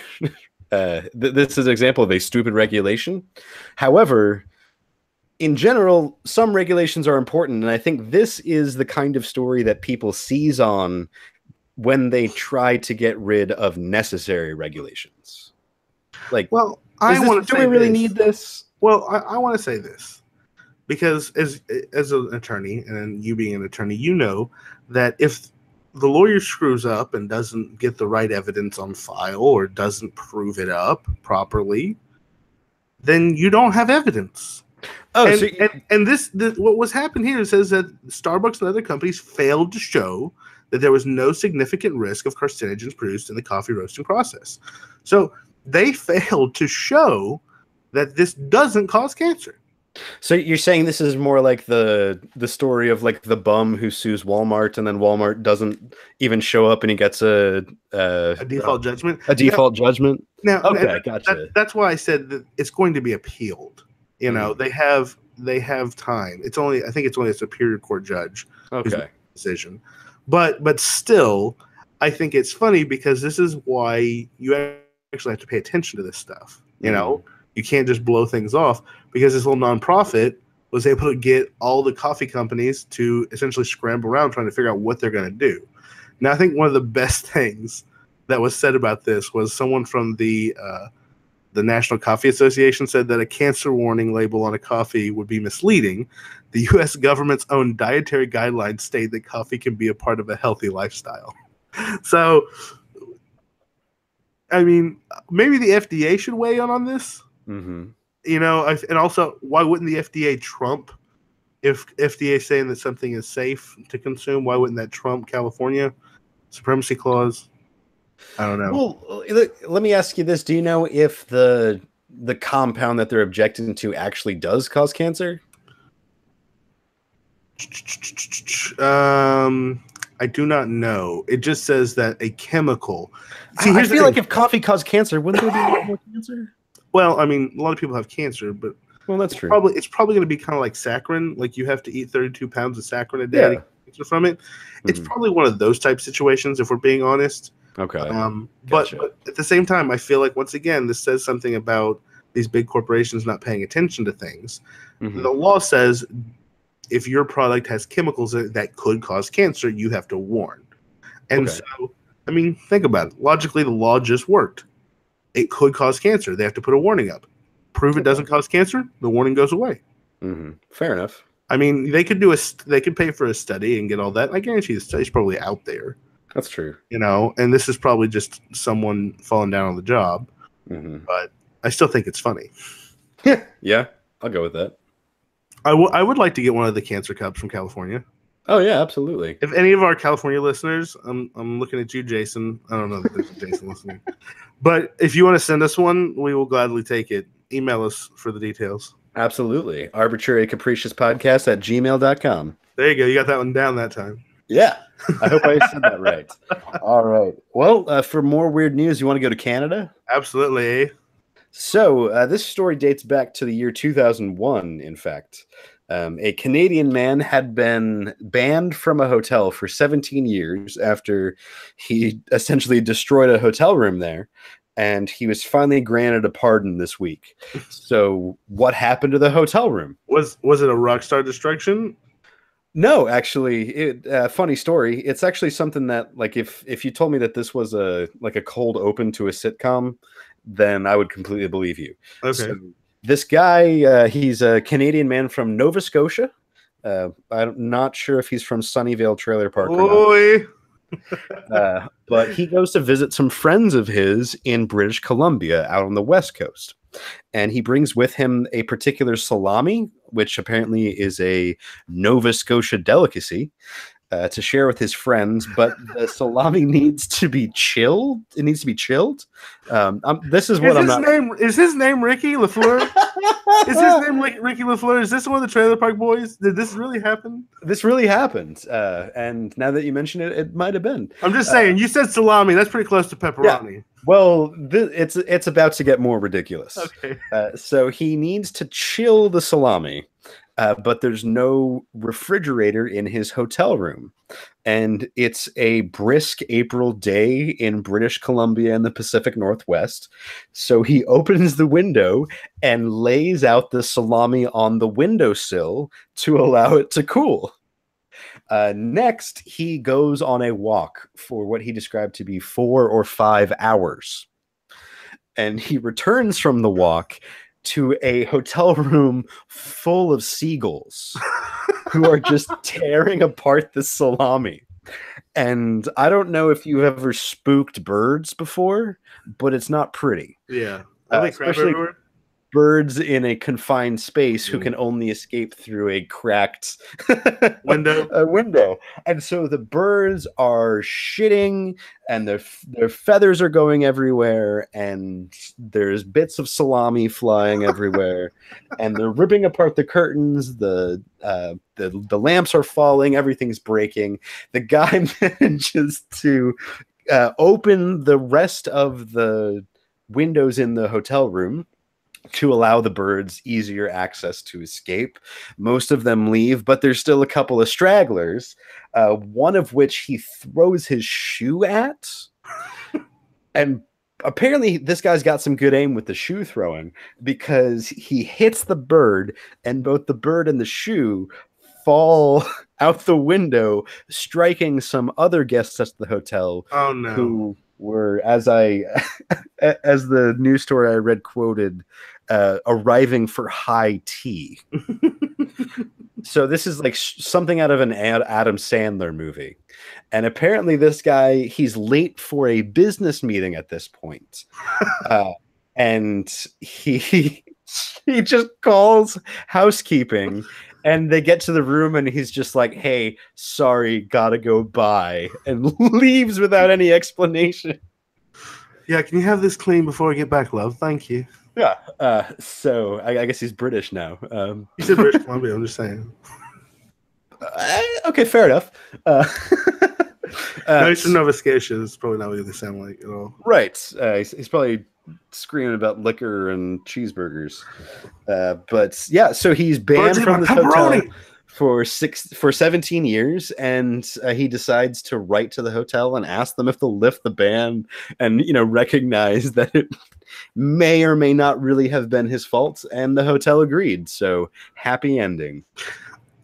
this is an example of a stupid regulation. However, in general, some regulations are important, and I think this is the kind of story that people seize on when they try to get rid of necessary regulations. Like, well, do we really need this? Well, I want to say this because as an attorney, and you being an attorney, you know that if the lawyer screws up and doesn't get the right evidence on file or doesn't prove it up properly, then you don't have evidence. Oh, and this what was happened here says that Starbucks and other companies failed to show that there was no significant risk of carcinogens produced in the coffee roasting process. So they failed to show that this doesn't cause cancer. So you're saying this is more like the story of like the bum who sues Walmart and then Walmart doesn't even show up and he gets a default judgment. A default judgment. Now, okay, gotcha. That's why I said that it's going to be appealed. You know, they have time. I think it's only a superior court judge who's making the decision. But still, I think it's funny because this is why you actually have to pay attention to this stuff. You know, you can't just blow things off because this little nonprofit was able to get all the coffee companies to essentially scramble around trying to figure out what they're going to do. Now, I think one of the best things that was said about this was someone from the National Coffee Association said that a cancer warning label on a coffee would be misleading. The U.S. government's own dietary guidelines state that coffee can be a part of a healthy lifestyle. So, I mean, maybe the FDA should weigh in on this. You know, and also, why wouldn't the FDA trump if FDA is saying that something is safe to consume? Why wouldn't that trump California supremacy clause? I don't know. Well, let me ask you this: do you know if the compound that they're objecting to actually does cause cancer? I do not know. It just says that a chemical. See, I feel like if coffee caused cancer, wouldn't there be a lot more cancer? Well, I mean, a lot of people have cancer, but that's true. It's probably going to be kind of like saccharin. Like you have to eat 32 pounds of saccharin a day to get cancer from it. It's probably one of those type situations, if we're being honest. Okay. But at the same time, I feel like once again, this says something about these big corporations not paying attention to things. The law says if your product has chemicals that could cause cancer, you have to warn. And so, I mean, think about it. Logically, the law just worked. It could cause cancer. They have to put a warning up. Prove it doesn't cause cancer, the warning goes away. Fair enough. I mean, they could pay for a study and get all that. I guarantee the study's probably out there. That's true. You know, and this is probably just someone falling down on the job. But I still think it's funny. Yeah, I'll go with that. I would like to get one of the cancer cups from California. Oh yeah, absolutely. If any of our California listeners, I'm looking at you, Jason. I don't know if there's a Jason listening, but if you want to send us one, we will gladly take it. Email us for the details. Absolutely. Arbitrary Capricious Podcast at gmail.com. There you go. You got that one down that time. Yeah. I hope I said that right. All right. Well, for more weird news, you want to go to Canada? Absolutely. So this story dates back to the year 2001, in fact. A Canadian man had been banned from a hotel for 17 years after he essentially destroyed a hotel room there, and he was finally granted a pardon this week. So what happened to the hotel room? Was it a Rockstar destruction? No, actually, funny story. It's actually something that, like, if you told me that this was a cold open to a sitcom, then I would completely believe you. Okay. So, this guy, he's a Canadian man from Nova Scotia. I'm not sure if he's from Sunnyvale Trailer Park or not. Oi. But he goes to visit some friends of his in British Columbia out on the West Coast. And he brings with him a particular salami, which apparently is a Nova Scotia delicacy, to share with his friends. But the salami needs to be chilled. It needs to be chilled. This is what I'm not. Is his name Ricky LaFleur? Is his name Ricky LaFleur? Is this one of the Trailer Park Boys? Did this really happen? This really happened. And now that you mention it, it might have been. I'm just saying, you said salami. That's pretty close to pepperoni. Yeah. Well, it's about to get more ridiculous. Okay. So he needs to chill the salami, but there's no refrigerator in his hotel room. And it's a brisk April day in British Columbia in the Pacific Northwest. So he opens the window and lays out the salami on the windowsill to allow it to cool. Next, he goes on a walk for what he described to be 4 or 5 hours. And he returns from the walk to a hotel room full of seagulls who are just tearing apart the salami. And I don't know if you've ever spooked birds before, but it's not pretty. Yeah. Are they crap everywhere? Birds in a confined space who can only escape through a cracked window. And so the birds are shitting and their feathers are going everywhere and there's bits of salami flying everywhere and they're ripping apart the curtains, the lamps are falling, everything's breaking. The guy manages to open the rest of the windows in the hotel room to allow the birds easier access to escape. Most of them leave, but there's still a couple of stragglers, one of which he throws his shoe at. And apparently this guy's got some good aim with the shoe throwing because he hits the bird and both the bird and the shoe fall out the window, striking some other guests at the hotel. Oh, no. Who were, as the news story I read quoted, arriving for high tea. So this is like something out of an Adam Sandler movie. And apparently this guy, he's late for a business meeting at this point. And he just calls housekeeping and they get to the room and he's just like, hey, sorry, gotta go by, and leaves without any explanation. Yeah, can you have this clean before I get back, love? Thank you. Yeah. So I guess he's British now. You said British Columbia, I'm just saying. Okay, fair enough. No, he's from Nova Scotia. That's probably not what they sound like at all. Right. He's probably screaming about liquor and cheeseburgers. But yeah, so he's banned from the hotel for 17 years, and he decides to write to the hotel and ask them if they'll lift the ban and, recognize that it may or may not really have been his fault, and the hotel agreed. So happy ending.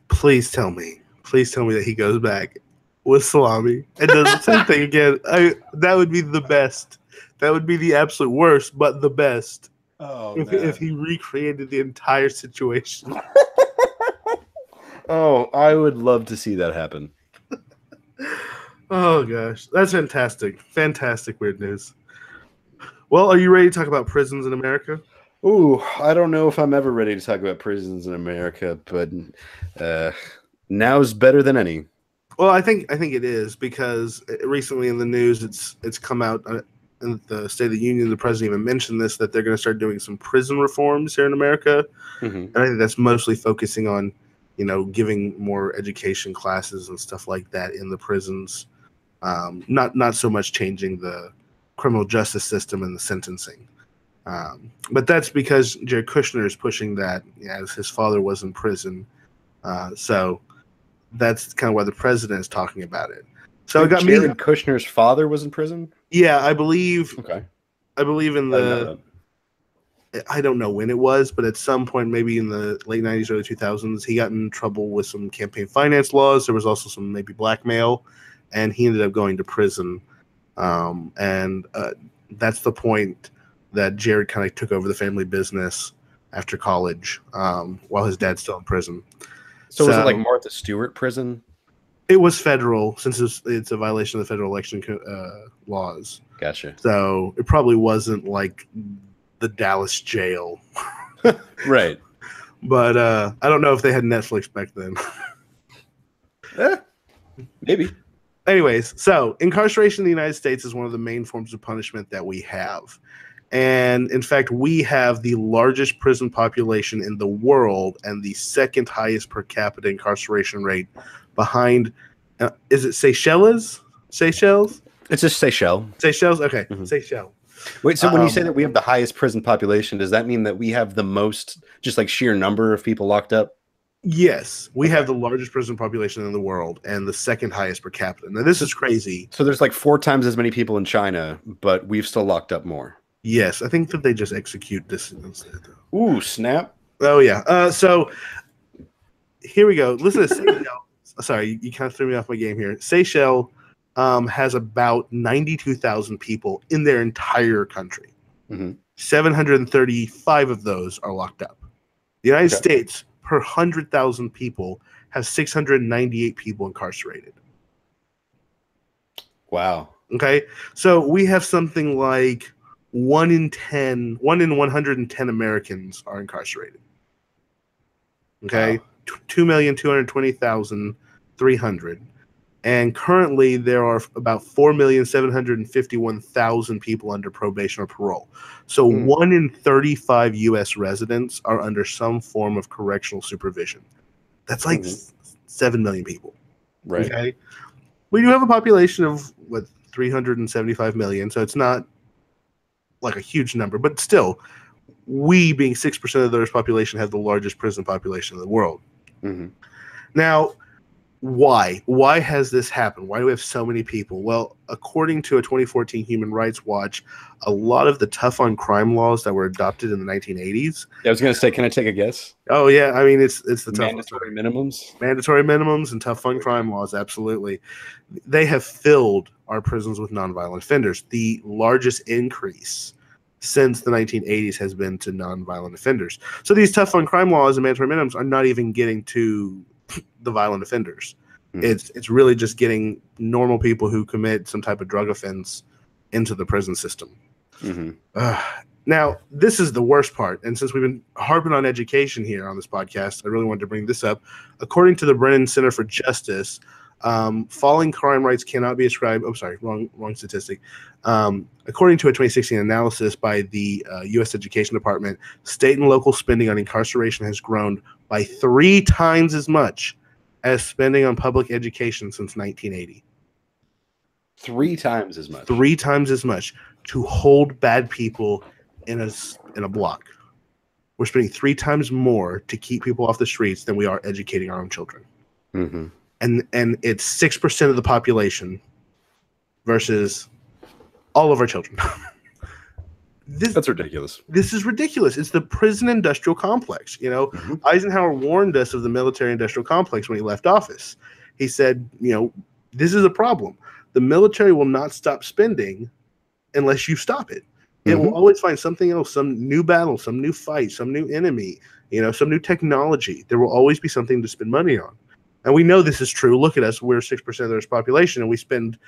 Please tell me that he goes back with salami and does the same thing again. That would be the best. That would be the absolute worst, but the best. Oh, if he recreated the entire situation. Oh, I would love to see that happen. Oh, gosh. That's fantastic. Fantastic weird news. Well, are you ready to talk about prisons in America? Ooh, I don't know if I'm ever ready to talk about prisons in America, but now's better than any. Well, I think it is, because recently in the news it's come out in the State of the Union, the president even mentioned this, that they're going to start doing some prison reforms here in America. Mm-hmm. And I think that's mostly focusing on, giving more education classes and stuff like that in the prisons. Not so much changing the criminal justice system and the sentencing. But that's because Jared Kushner is pushing that, as his father was in prison. So that's kind of why the president is talking about it. So it got me. Jared Kushner's father was in prison? Yeah, I believe. Okay. I believe in the. I don't know when it was, but at some point, maybe in the late 90s, early 2000s, he got in trouble with some campaign finance laws. There was also some maybe blackmail, and he ended up going to prison. And that's the point that Jared kind of took over the family business after college, while his dad's still in prison. So was it like Martha Stewart prison? It was federal, since it's a violation of the federal election laws. Gotcha. So it probably wasn't like the Dallas jail. Right. But I don't know if they had Netflix back then. Maybe. Anyways, so incarceration in the United States is one of the main forms of punishment that we have. And in fact, we have the largest prison population in the world and the second highest per capita incarceration rate behind, is it Seychelles? Seychelles? It's just Seychelles. Seychelles? Okay, Seychelles. Wait, so when you say that we have the highest prison population, does that mean that we have the most, just like sheer number of people locked up? Yes, we have the largest prison population in the world and the second highest per capita. Now, this is crazy. So there's like 4 times as many people in China, but we've still locked up more. Yes, I think that they just execute this instead. Ooh, snap. Oh, yeah. So here we go. Listen to Seychelles. Sorry, you kind of threw me off my game here. Seychelles has about 92,000 people in their entire country. 735 of those are locked up. The United States, per 100,000 people, has 698 people incarcerated. Wow. Okay, so we have something like 1 in 110 Americans are incarcerated. Okay, wow. 2,220,300. And currently there are about 4,751,000 people under probation or parole. So 1 in 35 U.S. residents are under some form of correctional supervision. That's like 7 million people. Right. Okay. We do have a population of, 375 million. So it's not like a huge number, but still, we, being 6% of their population, have the largest prison population in the world. Now, why? Why has this happened? Why do we have so many people? Well, according to a 2014 Human Rights Watch, a lot of the tough on crime laws that were adopted in the 1980s. Yeah, I was going to say, can I take a guess? Oh, yeah. I mean, it's the mandatory minimums. Mandatory minimums and tough on crime laws, absolutely. They have filled our prisons with nonviolent offenders. The largest increase since the 1980s has been to nonviolent offenders. So these tough on crime laws and mandatory minimums are not even getting to the violent offenders. It's really just getting normal people who commit some type of drug offense into the prison system. Now, this is the worst part. And since we've been harping on education here on this podcast, I really wanted to bring this up. According to the Brennan Center for Justice, falling crime rates cannot be ascribed. Oh, sorry, wrong statistic. According to a 2016 analysis by the U.S. Education Department, state and local spending on incarceration has grown by 3 times as much as spending on public education since 1980. 3 times as much. 3 times as much to hold bad people in a block. We're spending 3 times more to keep people off the streets than we are educating our own children. And it's 6% of the population versus all of our children. That's ridiculous. This is ridiculous. It's the prison industrial complex. Eisenhower warned us of the military industrial complex when he left office. He said, this is a problem. The military will not stop spending unless you stop it. It will always find something else, some new battle, some new fight, some new enemy, some new technology. There will always be something to spend money on. And we know this is true. Look at us. We're 6% of the Earth's population, and we spend,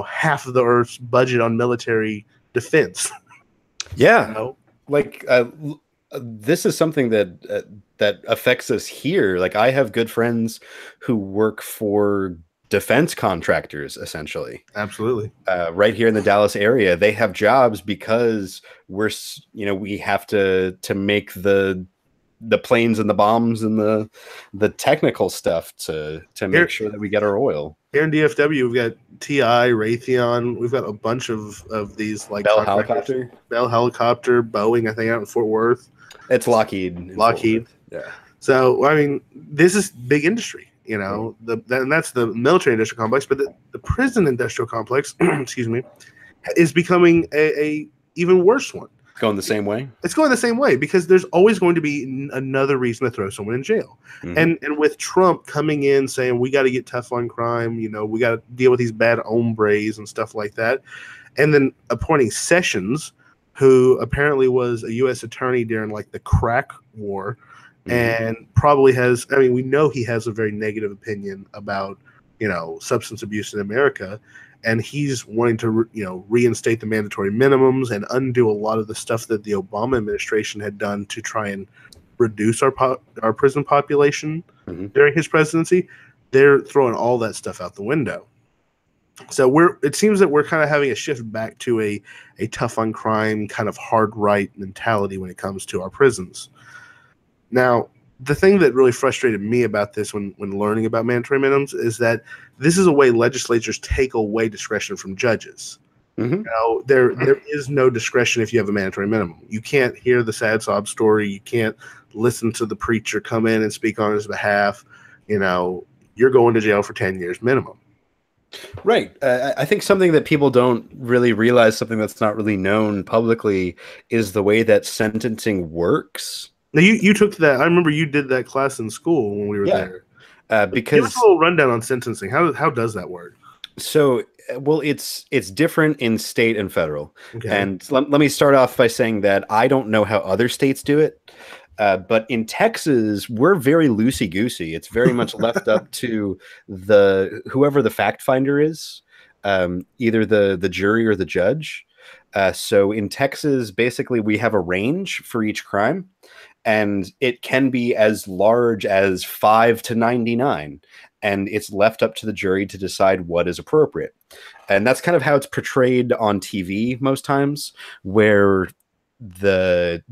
half of the Earth's budget on military defense. Yeah. This is something that affects us here. Like, I have good friends who work for defense contractors, essentially. Absolutely. Right here in the Dallas area, they have jobs because we have to make the planes and the bombs and the technical stuff to make sure that we get our oil. Here in DFW, we've got TI, Raytheon. We've got a bunch of these, like Bell Helicopter, Boeing, I think, out in Fort Worth. It's Lockheed. Yeah. So, I mean, this is big industry, and that's the military industrial complex. But the prison industrial complex, excuse me, is becoming a even worse one. Going the same way? It's going the same way because there's always going to be another reason to throw someone in jail. And with Trump coming in saying we got to get tough on crime, we got to deal with these bad hombres and stuff like that. And then appointing Sessions, who apparently was a U.S. attorney during like the crack war, Mhm. and probably has, I mean, we know he has a very negative opinion about, substance abuse in America. And he's wanting to, reinstate the mandatory minimums and undo a lot of the stuff that the Obama administration had done to try and reduce our prison population Mhm. during his presidency. They're throwing all that stuff out the window. So it seems that we're kind of having a shift back to a tough on crime kind of hard right mentality when it comes to our prisons. Now, the thing that really frustrated me about this when learning about mandatory minimums is that this is a way legislatures take away discretion from judges. Mhm. There is no discretion if you have a mandatory minimum. You can't hear the sad sob story. You can't listen to the preacher come in and speak on his behalf. You're going to jail for 10 years minimum. Right. I think something that people don't really realize, something that's not really known publicly, is the way that sentencing works. Now, you took that. I remember you did that class in school when we were Yeah. there. Give us a Because little rundown on sentencing. How does that work? so well, it's different in state and federal. Okay. And let me start off by saying that I don't know how other states do it. But in Texas, we're very loosey goosey. It's very much left up to whoever the fact finder is, either the jury or the judge. So in Texas, basically, we have a range for each crime, and it can be as large as 5 to 99, and it's left up to the jury to decide what is appropriate. And that's kind of how it's portrayed on TV most times, where the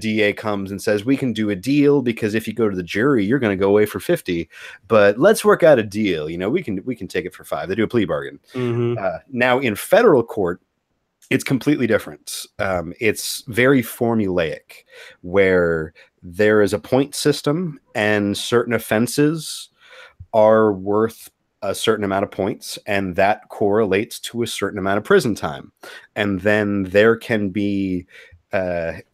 DA comes and says we can do a deal because if you go to the jury you're going to go away for 50, but let's work out a deal. We can take it for 5. They do a plea bargain. Mm-hmm. Now in federal court it's completely different. It's very formulaic, where there is a point system and certain offenses are worth a certain amount of points, and that correlates to a certain amount of prison time. And then there can be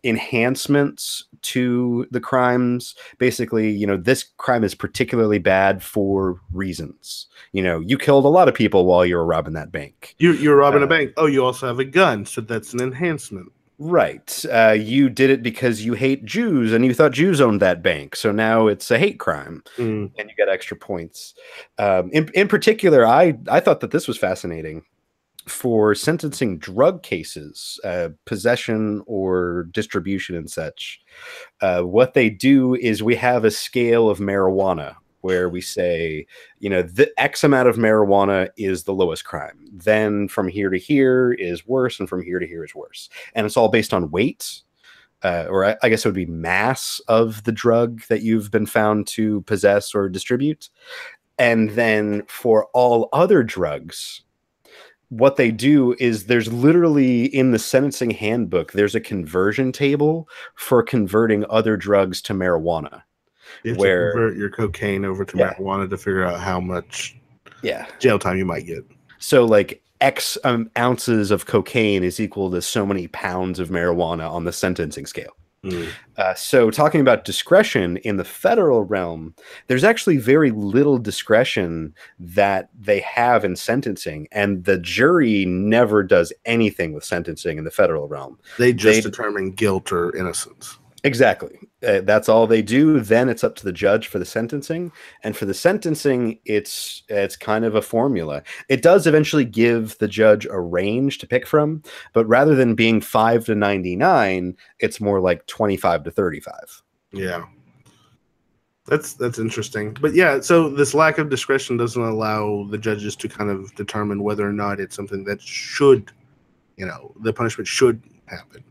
enhancements to the crimes. Basically, this crime is particularly bad for reasons. You killed a lot of people while you were robbing that bank. You're robbing a bank. Oh, you also have a gun, so that's an enhancement. Right. You did it because you hate Jews and you thought Jews owned that bank. So now it's a hate crime Mm. and you get extra points. In particular, I thought that this was fascinating for sentencing drug cases, possession or distribution and such. What they do is we have a scale of marijuana where we say, the X amount of marijuana is the lowest crime. Then from here to here is worse, and from here to here is worse. And it's all based on weight, or I guess it would be mass of the drug that you've been found to possess or distribute. And then for all other drugs, what they do is there's literally in the sentencing handbook, there's a conversion table for converting other drugs to marijuana. You have to Where convert your cocaine over to yeah, marijuana to figure out how much yeah. jail time you might get. So like X ounces of cocaine is equal to so many pounds of marijuana on the sentencing scale. Mm. So talking about discretion in the federal realm, there's actually very little discretion that they have in sentencing, and the jury never does anything with sentencing in the federal realm. They just determine guilt or innocence. Exactly. That's all they do. Then it's up to the judge for the sentencing. And for the sentencing, it's kind of a formula. It does eventually give the judge a range to pick from, but rather than being 5 to 99, it's more like 25 to 35. Yeah. That's interesting. But yeah, so this lack of discretion doesn't allow the judges to kind of determine whether or not it's something that should, the punishment should happen.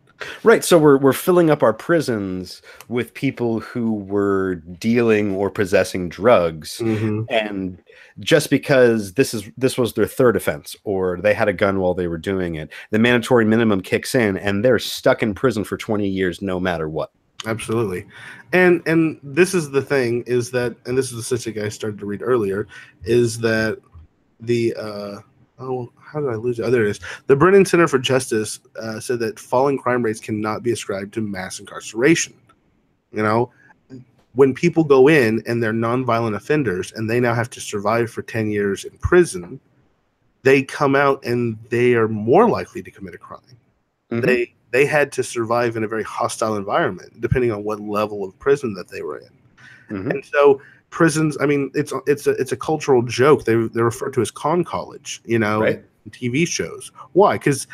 Right, so we're filling up our prisons with people who were dealing or possessing drugs, Mm-hmm. and just because this was their third offense, or they had a gun while they were doing it, the mandatory minimum kicks in, and they're stuck in prison for 20 years, no matter what. Absolutely, and this is the thing is that, and this is the statistic I started to read earlier, is that the how did I lose it? Oh, there it is. The Brennan Center for Justice said that falling crime rates cannot be ascribed to mass incarceration. When people go in and they're nonviolent offenders and they now have to survive for 10 years in prison, they come out and they are more likely to commit a crime. Hmm. They had to survive in a very hostile environment, depending on what level of prison that they were in. Hmm. And so prisons, I mean, it's a cultural joke. They're referred to as con college, in Right. TV shows. Why? Because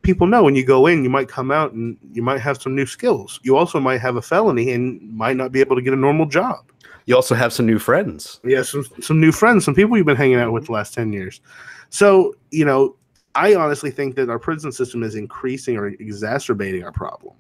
people know when you go in, you might come out and you might have some new skills. You also might have a felony and might not be able to get a normal job. You also have some new friends. Yeah, some new friends, some people you've been hanging out with Mhm. the last 10 years. So, I honestly think that our prison system is increasing or exacerbating our problem.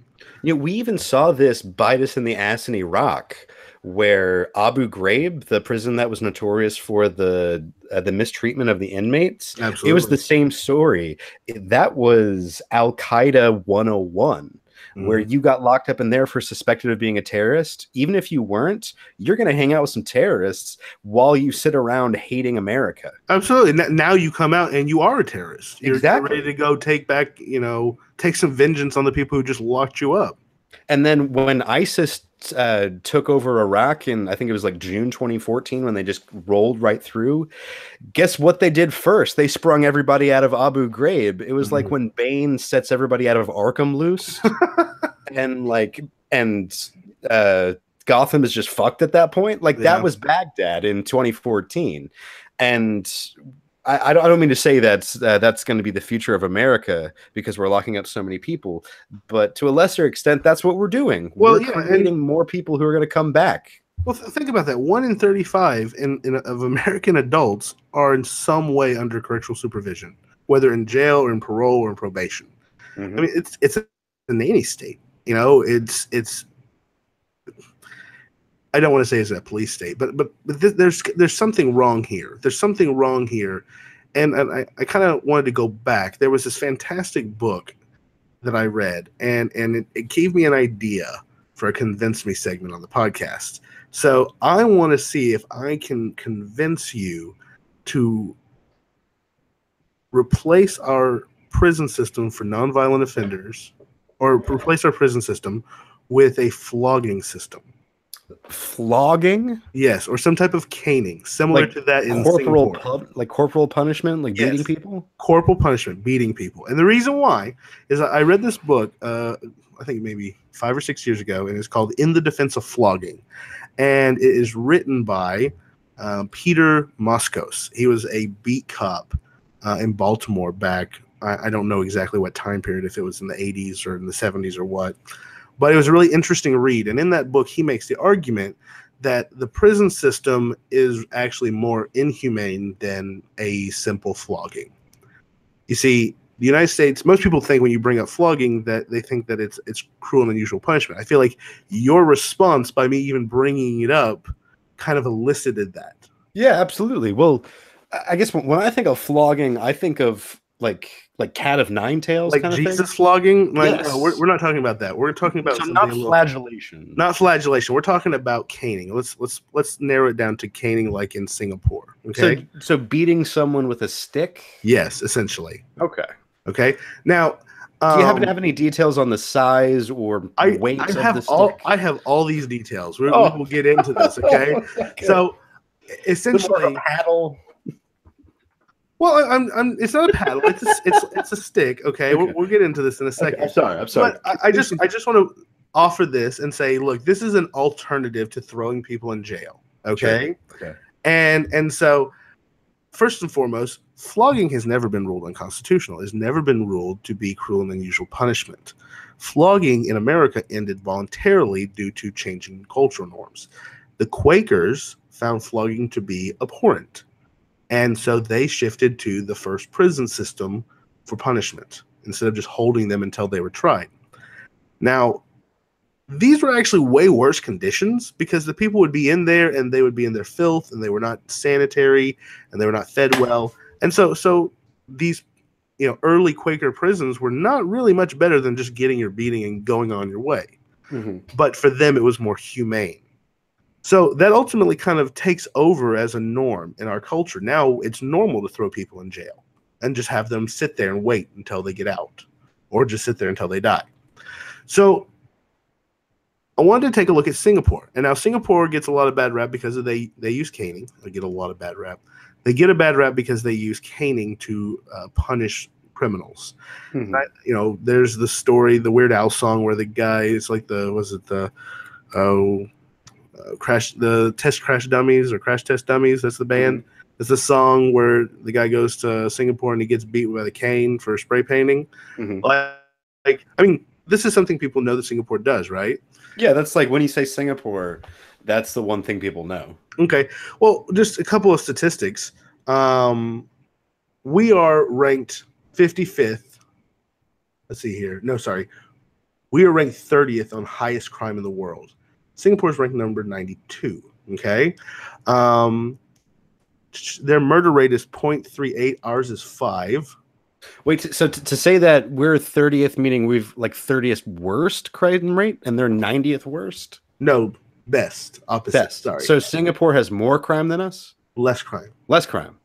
We even saw this bite us in the ass in Iraq, where Abu Ghraib, the prison that was notorious for the mistreatment of the inmates, it was Absolutely. the same story. That was Al Qaeda 101, where Hmm. you got locked up in there for suspected of being a terrorist. Even if you weren't, you're going to hang out with some terrorists while you sit around hating America. Absolutely. Now you come out and you are a terrorist. You're ready Exactly. to go take back, take some vengeance on the people who just locked you up. And then when ISIS took over Iraq in, I think it was like June 2014, when they just rolled right through, guess what they did first? They sprung everybody out of Abu Ghraib. It was like Mhm. when Bane sets everybody out of Arkham loose, and uh, Gotham is just fucked at that point. Like that Yeah. was Baghdad in 2014, and I don't mean to say that's going to be the future of America because we're locking up so many people, but to a lesser extent, that's what we're doing. Well, We're yeah, and creating more people who are going to come back. well, think about that. 1 in 35 of American adults are in some way under correctional supervision, whether in jail or in parole or in probation. I Hmm. mean, it's a nanny state. It's I don't want to say it's a police state, but there's something wrong here. There's something wrong here, and I kind of wanted to go back. There was this fantastic book that I read, and it gave me an idea for a convince me segment on the podcast. So I want to see if I can convince you to replace our prison system for nonviolent offenders, or replace our prison system with a flogging system. Flogging, Yes, or some type of caning, similar to that in Singapore. like corporal punishment, like beating Yes, people. corporal punishment, beating people. And the reason why is I read this book, I think maybe 5 or 6 years ago, and it's called "In the Defense of Flogging," and it is written by Peter Moskos. He was a beat cop in Baltimore back. I don't know exactly what time period, if it was in the 80s or in the 70s or what, but it was a really interesting read. And in that book, he makes the argument that the prison system is actually more inhumane than a simple flogging. You see, the United States, most people think when you bring up flogging that they think that it's cruel and unusual punishment. I feel like your response by me even bringing it up kind of elicited that. Yeah, absolutely. Well, I guess when I think of flogging, I think of like Cat of Nine Tails Like kind of thing. Jesus flogging, like no, Yes. we're not talking about that. We're talking about So something not a little flagellation. not flagellation. We're talking about caning. Let's narrow it down to caning, like in Singapore. So Okay. so beating someone with a stick. Yes, essentially. Okay. Okay. Now, Do you happen to have any details on the size or weight of the stick? I have all these details. We Oh, will get into this. Okay. okay. So essentially, Paddle. well, I'm it's not a paddle. It's a stick. Okay. Okay. We'll get into this in a Okay, second. I'm sorry. But I just want to offer this and say, look, this is an alternative to throwing people in jail. Sure. Okay. Okay. And so first and foremost, flogging has never been ruled unconstitutional. It's never been ruled to be cruel and unusual punishment. Flogging in America ended voluntarily due to changing cultural norms. The Quakers found flogging to be abhorrent, and so they shifted to the first prison system for punishment instead of just holding them until they were tried. Now, these were actually way worse conditions because the people would be in there and they would be in their filth and they were not sanitary and they were not fed well. And so these early Quaker prisons were not really much better than just getting your beating and going on your way. Mm-hmm. But for them it was more humane. So that ultimately kind of takes over as a norm in our culture. Now it's normal to throw people in jail and just have them sit there and wait until they get out or just sit there until they die. So I wanted to take a look at Singapore. And now Singapore gets a lot of bad rap because they use caning. They get a lot of bad rap. They get a bad rap because they use caning to punish criminals. Mhm. There's the story, the Weird Al song where the guy is like the Test Crash Dummies or Crash Test Dummies. That's the band. Mhm. It's a song where the guy goes to Singapore and he gets beat with a cane for spray painting. Mhm. This is something people know that Singapore does, right? Yeah, that's like when you say Singapore, that's the one thing people know. Okay. Well, just a couple of statistics. We are ranked 55th. Let's see here. No, sorry. We are ranked 30th on highest crime in the world. Singapore is ranked number 92. Okay. Their murder rate is 0.38. Ours is 5. Wait, so to say that we're 30th, meaning we've like 30th worst crime rate, and they're 90th worst? No, best. Opposite. Best. Sorry. So Singapore has more crime than us? Less crime. Less crime.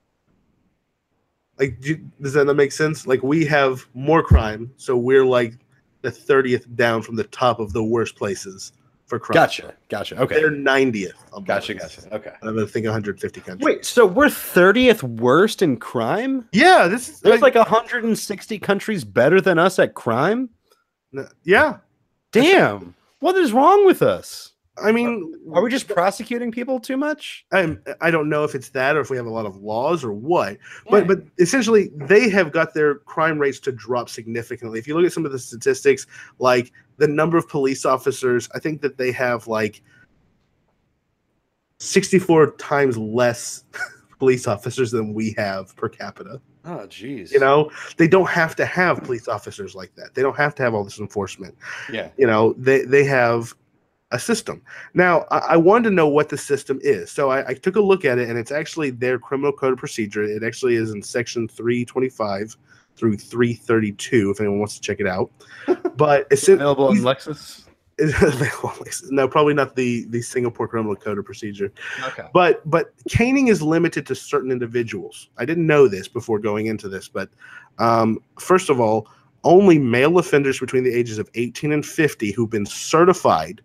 Like, does that not make sense? Like, we have more crime, so we're like the 30th down from the top of the worst places for crime. Gotcha. Okay. They're 90th. Gotcha. Okay. I'm going to think 150 countries. Wait, so we're 30th worst in crime? Yeah, there's like 160 countries better than us at crime? Yeah. Damn. What is wrong with us? I mean, are we just prosecuting people too much? I don't know if it's that or if we have a lot of laws or what, but essentially they have got their crime rates to drop significantly. If you look at some of the statistics, like the number of police officers, I think that they have like 64 times less police officers than we have per capita. Oh, geez. They don't have to have police officers like that. They don't have to have all this enforcement. Yeah. They have a system. Now, I wanted to know what the system is. So I took a look at it, and it's actually their criminal code of procedure. It actually is in section 325 through 332, if anyone wants to check it out. But it's available on Lexis? No, probably not the Singapore criminal code of procedure. Okay. But caning is limited to certain individuals. I didn't know this before going into this, but first of all, only male offenders between the ages of 18 and 50 who've been certified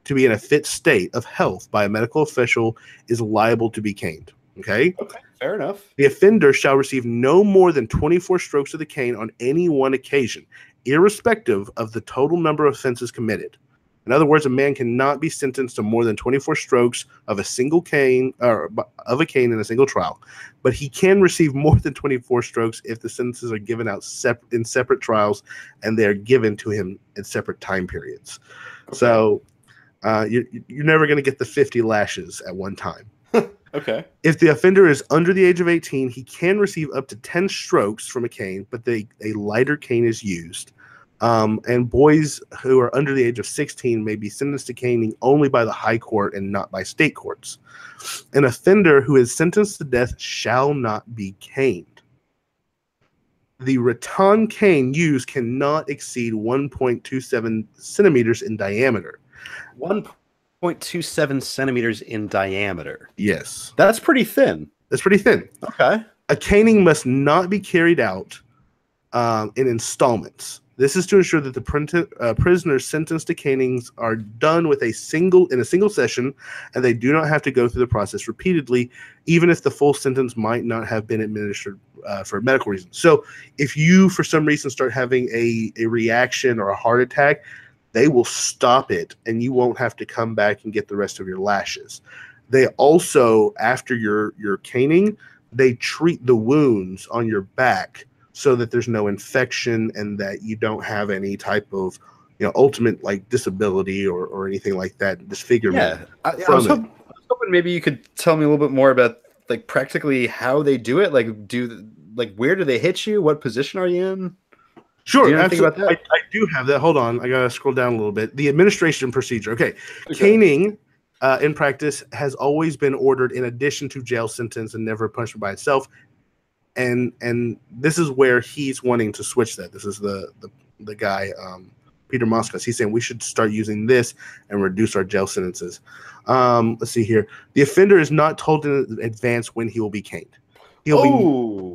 to be in a fit state of health by a medical official is liable to be caned. Okay, fair enough. The offender shall receive no more than 24 strokes of the cane on any one occasion, irrespective of the total number of offenses committed. In other words, a man cannot be sentenced to more than 24 strokes of a single cane or of a cane in a single trial, but he can receive more than 24 strokes if the sentences are given out in separate trials and they are given to him in separate time periods. Okay. So you're never going to get the 50 lashes at one time. Okay. If the offender is under the age of 18, he can receive up to 10 strokes from a cane, but a lighter cane is used. And boys who are under the age of 16 may be sentenced to caning only by the high court and not by state courts. An offender who is sentenced to death shall not be caned. The rattan cane used cannot exceed 1.27 centimeters in diameter. 1.27 centimeters in diameter. Yes. That's pretty thin. Okay. A caning must not be carried out in installments. This is to ensure that the prisoners sentenced to canings are done in a single session, and they do not have to go through the process repeatedly, even if the full sentence might not have been administered for medical reasons. So if you, for some reason, start having a reaction or a heart attack, they will stop it, and you won't have to come back and get the rest of your lashes. They also, after your caning, they treat the wounds on your back so that there's no infection and that you don't have any type of, ultimate like disability or anything like that, disfigurement. Yeah, I was hoping maybe you could tell me a little bit more about like practically how they do it. Like, where do they hit you? What position are you in? Sure, absolutely. I do have that. Hold on, I gotta scroll down a little bit. The administration procedure. Okay. Caning in practice has always been ordered in addition to jail sentence and never punishment by itself. And this is where he's wanting to switch that. This is the guy, Peter Moscas. He's saying we should start using this and reduce our jail sentences. Let's see here. The offender is not told in advance when he will be caned. He will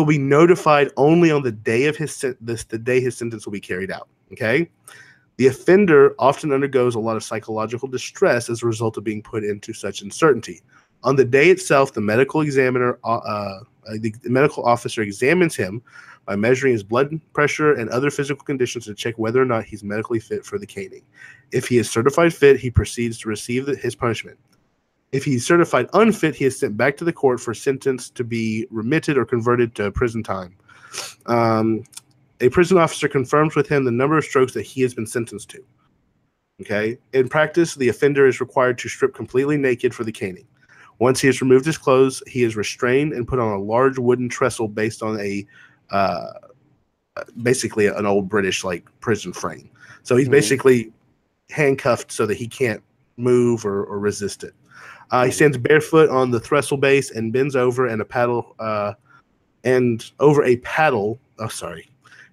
be notified only on the day of his sentence will be carried out. Okay. The offender often undergoes a lot of psychological distress as a result of being put into such uncertainty. On the day itself, the medical examiner The medical officer examines him by measuring his blood pressure and other physical conditions to check whether or not he's medically fit for the caning. If he is certified fit, he proceeds to receive his punishment. If he's certified unfit, he is sent back to the court for sentence to be remitted or converted to prison time. A prison officer confirms with him the number of strokes that he has been sentenced to. Okay. In practice, the offender is required to strip completely naked for the caning. Once he has removed his clothes, he is restrained and put on a large wooden trestle based on basically an old British like prison frame. So he's basically handcuffed so that he can't move or resist it. He stands barefoot on the trestle base and bends over and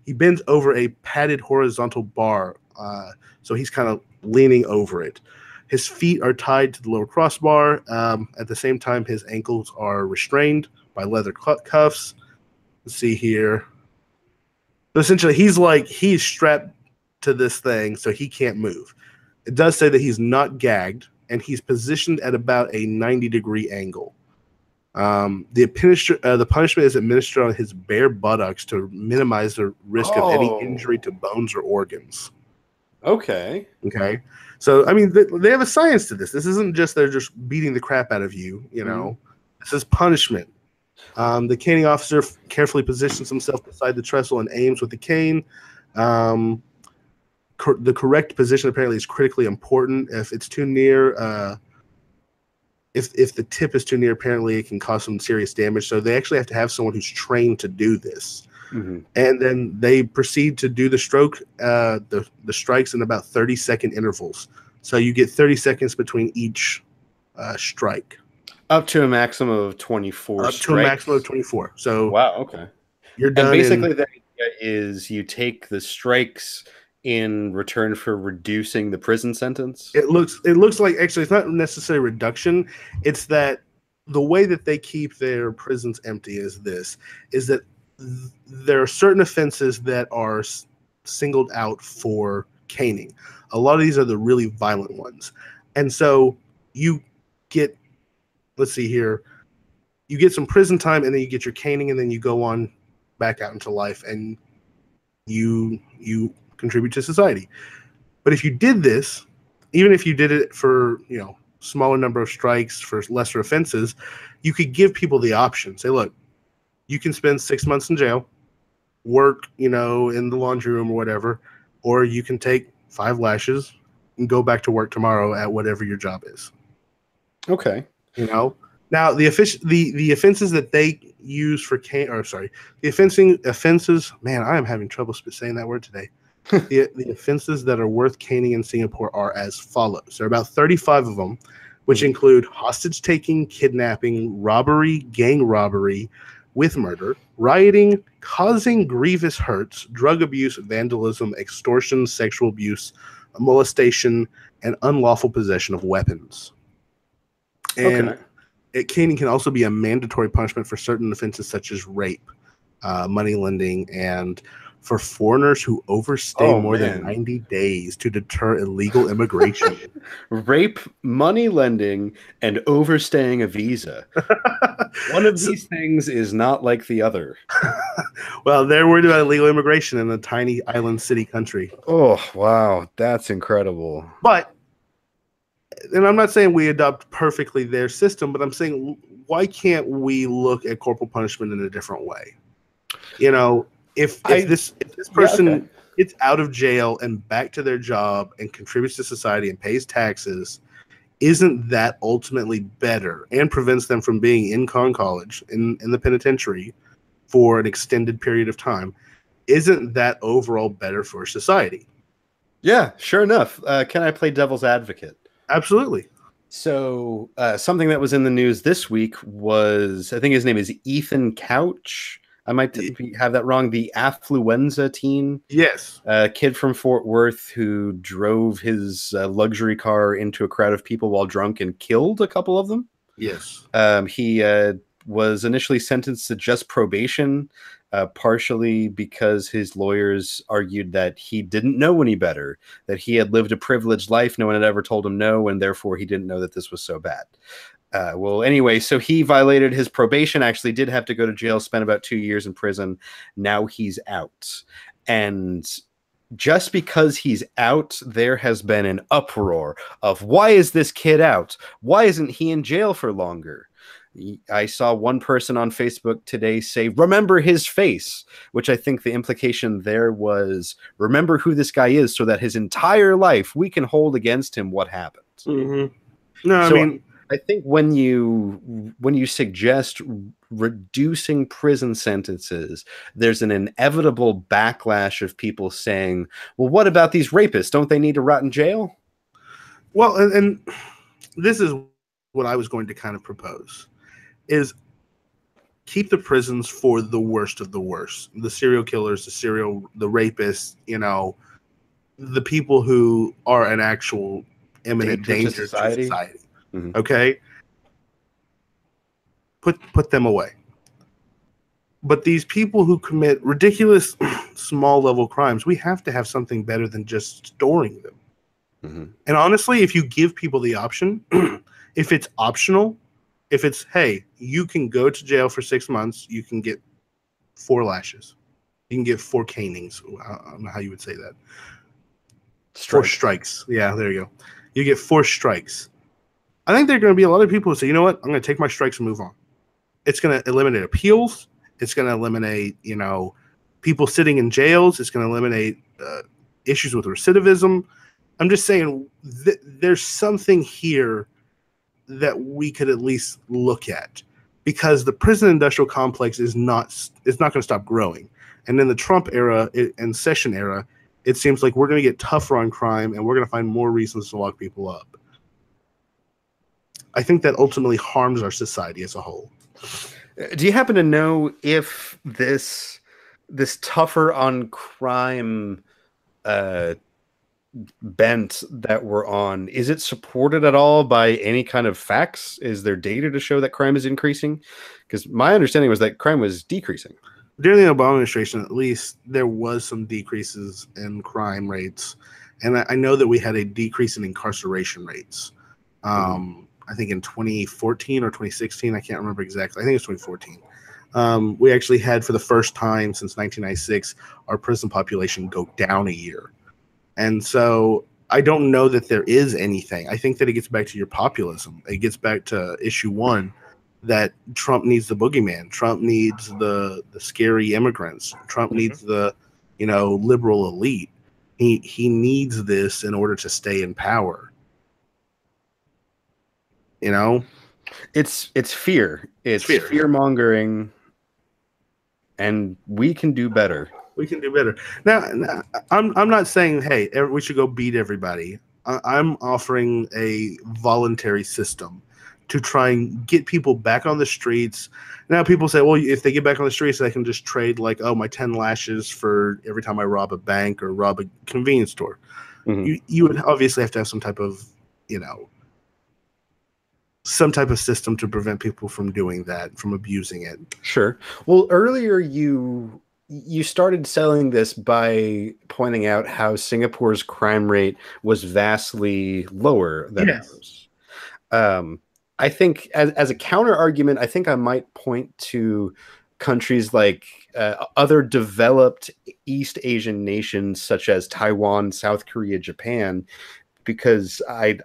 he bends over a padded horizontal bar. So he's kind of leaning over it. His feet are tied to the lower crossbar. At the same time, his ankles are restrained by leather cuffs. Let's see here. So essentially, he's strapped to this thing, so he can't move. It does say that he's not gagged, and he's positioned at about a 90-degree angle. The punishment is administered on his bare buttocks to minimize the risk of any injury to bones or organs. Okay. So, I mean, they have a science to this. This isn't just they're just beating the crap out of you, you know. This is punishment. The caning officer carefully positions himself beside the trestle and aims with the cane. The correct position apparently is critically important. If it's too near, if the tip is too near, apparently it can cause some serious damage. So they actually have to have someone who's trained to do this. And then they proceed to do the strikes in about 30-second intervals. So you get 30 seconds between each strike. Up to a maximum of 24 Up strikes. to a maximum of 24. So wow, okay. You're done. And basically the idea is you take the strikes in return for reducing the prison sentence. It looks like, actually, it's not necessarily reduction. It's that the way that they keep their prisons empty is that there are certain offenses that are singled out for caning. A lot of these are the really violent ones. And so you get, let's see here, you get some prison time and then you get your caning and then you go on back out into life and you contribute to society. But if you did this, even if you did it for, smaller number of strikes for lesser offenses, you could give people the option. Say, look, you can spend 6 months in jail, work, in the laundry room or whatever, or you can take 5 lashes and go back to work tomorrow at whatever your job is. Okay. Now the offenses that they use for the offenses. Man, I am having trouble saying that word today. the offenses that are worth caning in Singapore are as follows. There are about 35 of them, which include hostage taking, kidnapping, robbery, gang robbery with murder, rioting, causing grievous hurts, drug abuse, vandalism, extortion, sexual abuse, molestation, and unlawful possession of weapons. And caning can also be a mandatory punishment for certain offenses such as rape, money lending, and for foreigners who overstay more than 90 days to deter illegal immigration. Rape, money lending, and overstaying a visa. One of these things is not like the other. Well, they're worried about illegal immigration in a tiny island city country. Oh, wow. That's incredible. But, and I'm not saying we adopt perfectly their system, but I'm saying, why can't we look at corporal punishment in a different way? If this person gets out of jail and back to their job and contributes to society and pays taxes, isn't that ultimately better and prevents them from being in college, in the penitentiary for an extended period of time? Isn't that overall better for society? Yeah, sure enough. Can I play devil's advocate? Absolutely. So something that was in the news this week was, I think his name is Ethan Couch. I might have that wrong. The affluenza teen. Yes. A kid from Fort Worth who drove his luxury car into a crowd of people while drunk and killed a couple of them. Yes. He was initially sentenced to just probation, partially because his lawyers argued that he didn't know any better, that he had lived a privileged life. No one had ever told him no, and therefore he didn't know that this was so bad. Well, anyway, so he violated his probation, actually did have to go to jail, spent about 2 years in prison. Now he's out. And just because he's out, there has been an uproar of why is this kid out? Why isn't he in jail for longer? I saw one person on Facebook today say, remember his face, which I think the implication there was, remember who this guy is so that his entire life we can hold against him what happened. Mm-hmm. No, So I mean, I think when you suggest reducing prison sentences, there's an inevitable backlash of people saying, well, what about these rapists? Don't they need to rot in jail? well, and this is what I was going to kind of propose, is keep the prisons for the worst of the worst. The serial killers, the rapists, the people who are an actual imminent danger to society. Mm-hmm. Okay? Put them away. But these people who commit ridiculous small level crimes, we have to have something better than just storing them. Mm-hmm. And honestly, if you give people the option, if it's optional, if it's, hey, you can go to jail for 6 months, you can get 4 lashes. You can get 4 canings. I don't know how you would say that. 4 strikes. Yeah, there you go. You get 4 strikes. I think there are going to be a lot of people who say, you know what? I'm going to take my strikes and move on. It's going to eliminate appeals. It's going to eliminate, people sitting in jails. It's going to eliminate issues with recidivism. I'm just saying there's something here that we could at least look at, because the prison industrial complex is not going to stop growing. And in the Trump era and Session era, it seems like we're going to get tougher on crime and we're going to find more reasons to lock people up. I think that ultimately harms our society as a whole. Do you happen to know if this tougher on crime bent that we're on, is it supported at all by any kind of facts? Is there data to show that crime is increasing? Because my understanding was that crime was decreasing. During the Obama administration, at least, there was some decreases in crime rates. And I know that we had a decrease in incarceration rates. I think in 2014 or 2016, I can't remember exactly. I think it's 2014. We actually had, for the first time since 1996, our prison population go down a year. And so I don't know that there is anything. I think that it gets back to your populism. It gets back to issue 1, that Trump needs the boogeyman. Trump needs the scary immigrants. Trump needs the, liberal elite. He needs this in order to stay in power. It's fear. It's fear mongering, and we can do better. We can do better. Now, I'm not saying, hey, we should go beat everybody. I'm offering a voluntary system to try and get people back on the streets. Now, people say, well, if they get back on the streets, they can just trade my 10 lashes for every time I rob a bank or rob a convenience store. Mm-hmm. You would obviously have to have some type of, system to prevent people from doing that, from abusing it. Sure. Well, earlier you started selling this by pointing out how Singapore's crime rate was vastly lower than ours. I think as a counter argument, I think I might point to countries like other developed East Asian nations such as Taiwan, South Korea, Japan, because I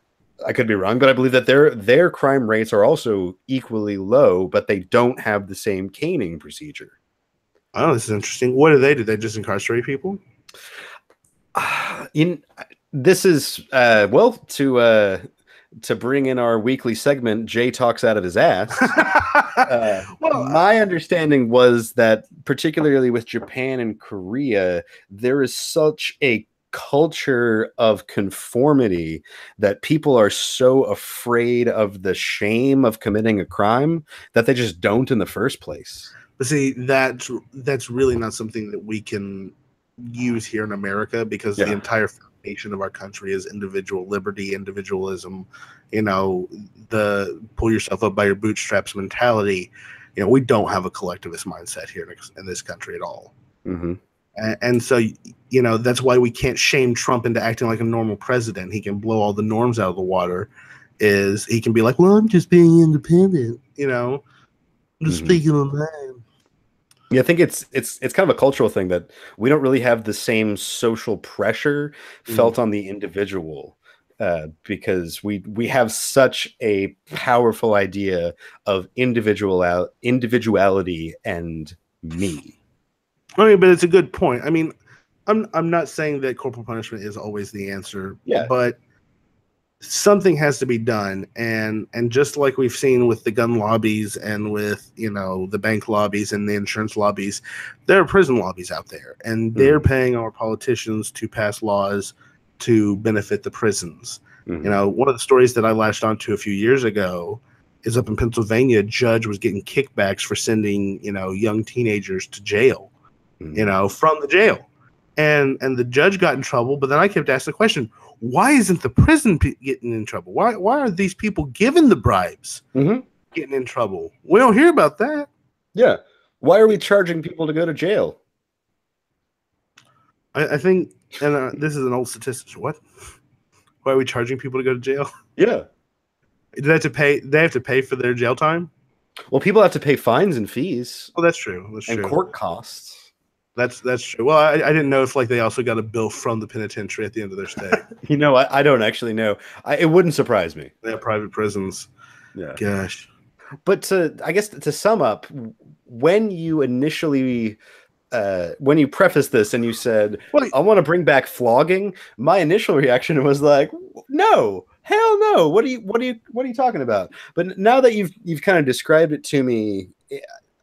could be wrong, but I believe that their crime rates are also equally low, but they don't have the same caning procedure. Oh, this is interesting. What do? Do they just incarcerate people? This is to bring in our weekly segment, Jay talks out of his ass. My understanding was that, particularly with Japan and Korea, there is such a culture of conformity that people are so afraid of the shame of committing a crime that they just don't in the first place. But see, that's really not something that we can use here in America, because the entire foundation of our country is individual liberty, individualism, the pull yourself up by your bootstraps mentality. We don't have a collectivist mindset here in this country at all. Mm-hmm. And so, that's why we can't shame Trump into acting like a normal president. He can blow all the norms out of the water. is he can be like, well, I'm just being independent, I'm just Hmm. speaking on that. Yeah, I think it's kind of a cultural thing that we don't really have the same social pressure Mm. felt on the individual, because we have such a powerful idea of individuality and me. I mean, but it's a good point. I mean, I'm not saying that corporal punishment is always the answer, Yeah. but something has to be done, and just like we've seen with the gun lobbies and with the bank lobbies and the insurance lobbies, there are prison lobbies out there, and they're Hmm. paying our politicians to pass laws to benefit the prisons. Hmm. One of the stories that I latched onto a few years ago is up in Pennsylvania. A judge was getting kickbacks for sending young teenagers to jail, Hmm. from the jail. And the judge got in trouble, but then I kept asking the question, why isn't the prison getting in trouble? Why are these people given the bribes Hmm. getting in trouble? We don't hear about that. Yeah. Why are we charging people to go to jail? I think, and this is an old statistic. What? Why are we charging people to go to jail? Yeah. Do they have to pay? They have to pay for their jail time. Well, people have to pay fines and fees Well, that's true. That's and true. court costs. That's true. Well, I didn't know if like they also got a bill from the penitentiary at the end of their stay. I don't actually know. It wouldn't surprise me. They have private prisons. Yeah. Gosh. But I guess to sum up, when you initially, when you preface this and you said, Well, I want to bring back flogging, my initial reaction was like, no, hell no. What are you talking about? But now that you've kind of described it to me,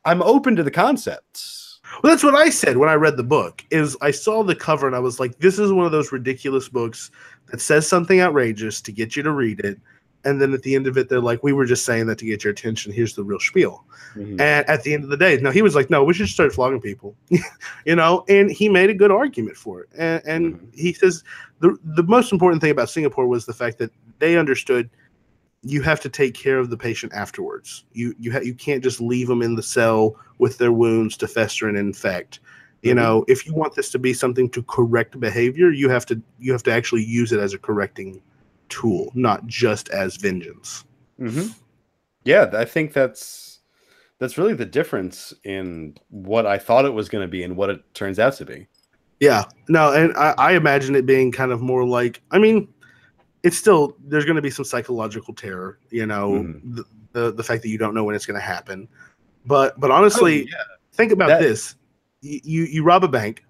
I'm open to the concepts. well, that's what I said when I read the book. Is I saw the cover and I was like, "This is one of those ridiculous books that says something outrageous to get you to read it, and then at the end of it, they're like, we were just saying that to get your attention. Here's the real spiel." Mhm. And at the end of the day, no, he was like, "No, we should start flogging people," And he made a good argument for it. And Mhm. he says the most important thing about Singapore was the fact that they understood you have to take care of the patient afterwards. You can't just leave them in the cell with their wounds to fester and infect. Mhm. If you want this to be something to correct behavior, you have to actually use it as a correcting tool, not just as vengeance. Mhm. Yeah, I think that's really the difference in what I thought it was going to be and what it turns out to be. Yeah, no, and I imagine it being kind of more like, I mean, it's still there's going to be some psychological terror, Mhm. the fact that you don't know when it's going to happen. But Oh honestly, yeah, think about that. this: you rob a bank,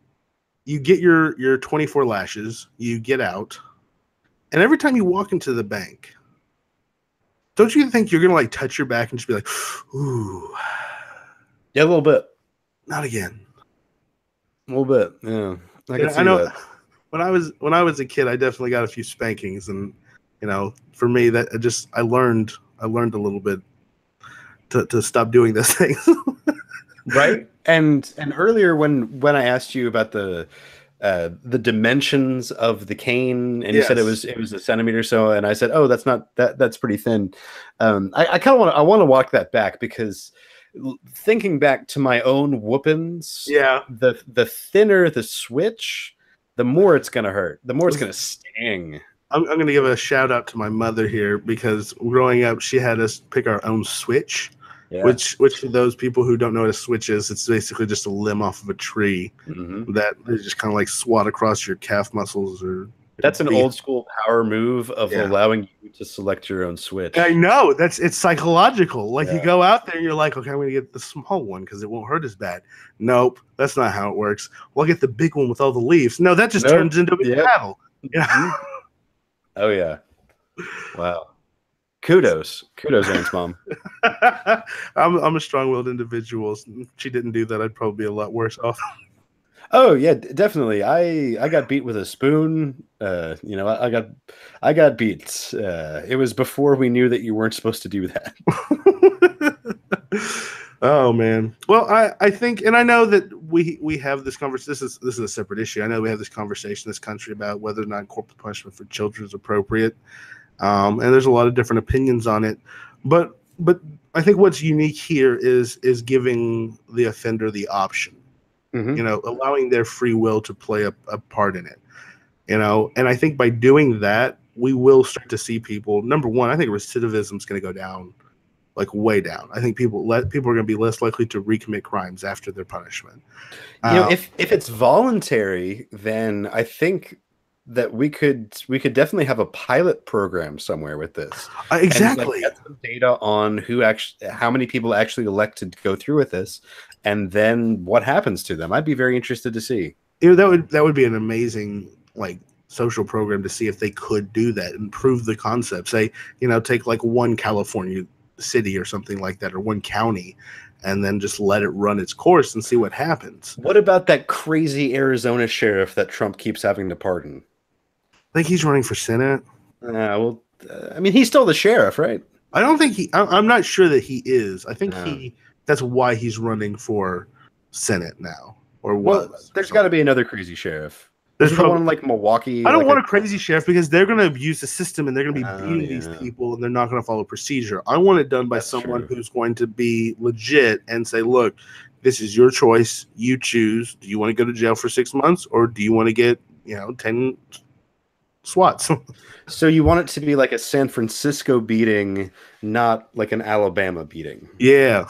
you get your 24 lashes, you get out, and every time you walk into the bank, don't you think you're gonna like touch your back and just be like, "Ooh, Yeah, a little bit. not again"? A little bit. Yeah, I could I see know that. when I was a kid, I definitely got a few spankings, and for me, that I learned a little bit to stop doing those things. Right. And earlier when I asked you about the dimensions of the cane, and you said Yes. it was a centimeter or so, and I said, oh, that's not that's pretty thin. I kind of want to walk that back because thinking back to my own whoopings, Yeah. the thinner the switch, the more it's gonna hurt, the more it's gonna sting. I'm going to give a shout out to my mother here because growing up, she had us pick our own switch, Yeah. which for those people who don't know what a switch is, it's basically just a limb off of a tree Hmm. that they just kind of like swat across your calf muscles or That's an be. old school power move of Yeah. allowing you to select your own I switch. know it's psychological. Like you Yeah. go out there and you're like, okay, I'm going to get the small one because it won't hurt as bad. Nope, that's not how it works. Well, I'll get the big one with all the leaves. No, that just Nope. turns into a big Yep. battle. Yeah. Mhm. Oh yeah. Wow. Kudos, Aaron's mom. I'm a strong-willed individual. She didn't do that, I'd probably be a lot worse off. Oh yeah, definitely. I got beat with a spoon. I got beat. It was before we knew that you weren't supposed to do that. Oh man. Well, I think, and I know that we have this conversation. This is a separate issue. I know we have this conversation in this country about whether or not corporal punishment for children is appropriate. And there's a lot of different opinions on it. But I think what's unique here is giving the offender the option. Hmm. Allowing their free will to play a part in it. And I think by doing that, we will start to see people. Number one, I think recidivism is going to go down, like way down. I think people are going to be less likely to recommit crimes after their punishment. If it's voluntary, then I think that we could definitely have a pilot program somewhere with this, and like Exactly. get some data on how many people actually elect to go through with this, and then what happens to them. I'd be very interested to see. That would be an amazing like social program to see if they could do that and prove the concept. Say, take like one California city or something like that, or one county, and then just let it run its course and see what happens. What about that crazy Arizona sheriff that Trump keeps having to pardon? I think he's running for Senate. I mean, he's still the sheriff, right? I don't think I'm not sure that he is. I think that's why he's running for Senate now, or was. Well, there's got to be another crazy sheriff. There's probably one in like Milwaukee. I don't want a crazy sheriff because they're going to abuse the system and they're going to be beating these people and they're not going to follow procedure. I want it done by someone who's going to be legit and say, look, this is your choice. You choose. Do you want to go to jail for 6 months or do you want to get, 10 swats? So you want it to be like a San Francisco beating, not like an Alabama beating. Yeah.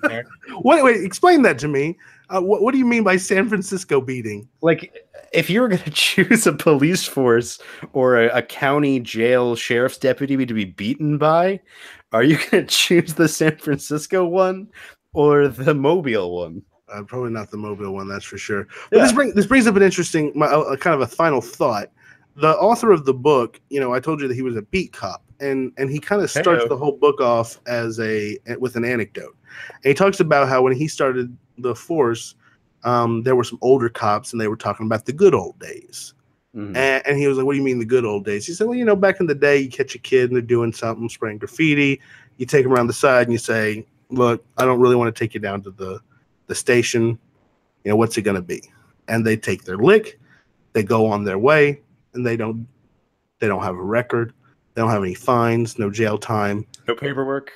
Fair. Wait, explain that to me. What do you mean by San Francisco beating? Like, if you were going to choose a police force or a county jail sheriff's deputy to be beaten by, are you going to choose the San Francisco one or the Mobile one? Probably not the Mobile one, that's for sure. But this brings up an interesting, kind of a final thought. The author of the book, I told you that he was a beat cop, and he kind of starts the whole book off with an anecdote. And he talks about how when he started the force, there were some older cops, and they were talking about the good old days. Mm-hmm. And he was like, "What do you mean the good old days?" He said, "Well, back in the day, you catch a kid and they're doing something, spraying graffiti. You take them around the side and you say, look, I don't really want to take you down to the station. What's it going to be?" And they take their lick, they go on their way, and they don't have a record. They don't have any fines, no jail time, no paperwork,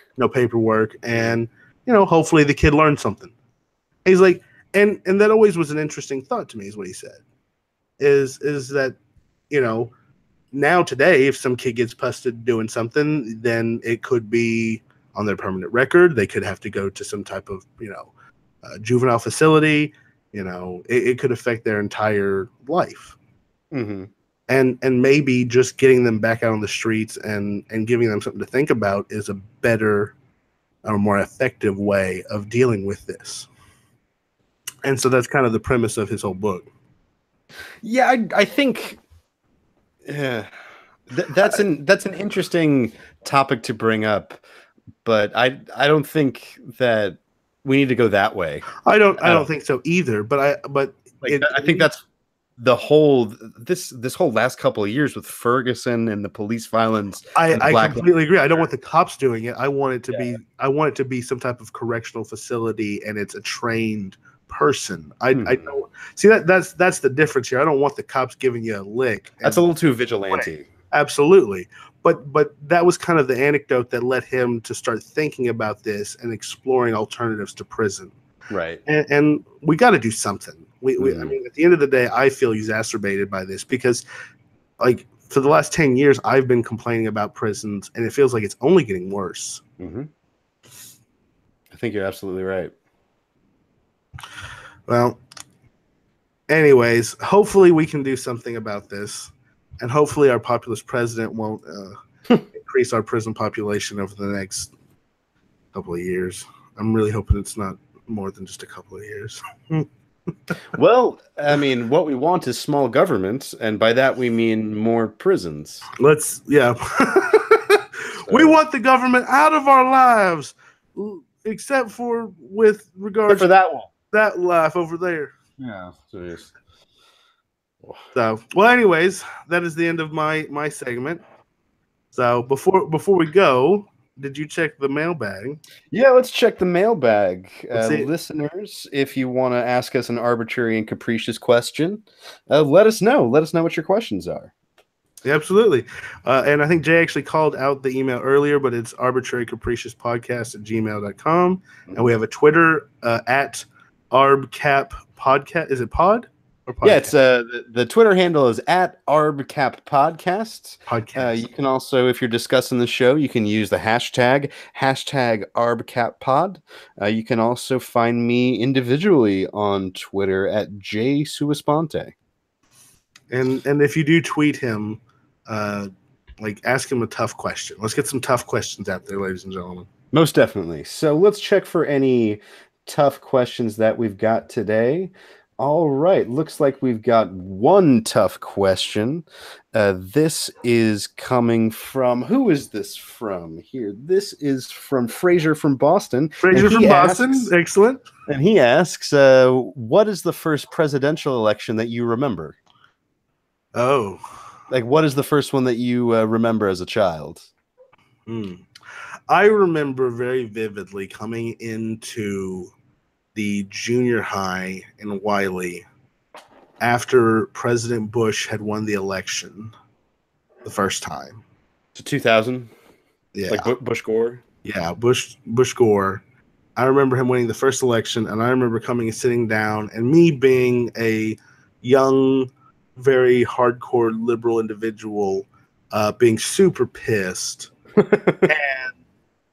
and hopefully the kid learned something. And he's like, and that always was an interesting thought to me, is what he said. Is that now today, if some kid gets busted doing something, then it could be on their permanent record. They could have to go to some type of juvenile facility. It could affect their entire life. Mm-hmm. And maybe just getting them back out on the streets and giving them something to think about is a better or more effective way of dealing with this. And so that's kind of the premise of his whole book. Yeah, I think that's an interesting topic to bring up, but I don't think that we need to go that way. I don't think so either. But I think that's the whole this whole last couple of years with Ferguson and the police violence. I completely agree. I don't want the cops doing it. I want it to be some type of correctional facility, and it's a trained person. I don't see that's the difference here. I don't want the cops giving you a lick. That's a little too vigilante. Absolutely. But that was kind of the anecdote that led him to start thinking about this and exploring alternatives to prison. Right. And we got to do something. I mean, at the end of the day, I feel exacerbated by this because, like, for the last 10 years, I've been complaining about prisons, and it feels like it's only getting worse. Mm-hmm. I think you're absolutely right. Well, anyways, hopefully we can do something about this, and hopefully our populist president won't increase our prison population over the next couple of years. I'm really hoping it's not more than just a couple of years. Well, I mean, what we want is small government, and by that we mean more prisons. We want the government out of our lives, except for with regard to that one. That life over there. Yeah. Serious. So, well, anyways, that is the end of my segment. So before we go, did you check the mailbag? Yeah, let's check the mailbag. Listeners, if you want to ask us an arbitrary and capricious question, let us know. Let us know what your questions are. Yeah, absolutely. And I think Jay actually called out the email earlier, but it's arbitrarycapriciouspodcast@gmail.com. Mm-hmm. And we have a Twitter at arbcappodcast. Is it pod? or Yeah, it's podcast? the Twitter handle is at ArbCapPodcasts. Podcast. You can also, if you're discussing the show, you can use the hashtag ArbCapPod. You can also find me individually on Twitter at jsuesponte. And if you do tweet him, uh, like ask him a tough question. Let's get some tough questions out there, ladies and gentlemen. Most definitely. So let's check for any tough questions that we've got today. All right, looks like we've got one tough question. This is coming from, who is this from here? This is from Fraser from Boston, Fraser from Boston, excellent. and he asks, what is the first presidential election that you remember? Oh, Like, what is the first one that you remember as a child? I remember very vividly coming into the junior high in Wiley after President Bush had won the election the first time. So 2000? Yeah. Like Bush Gore? Yeah, Bush Gore. I remember him winning the first election, and I remember coming and sitting down, and me being a young, very hardcore liberal individual, being super pissed, and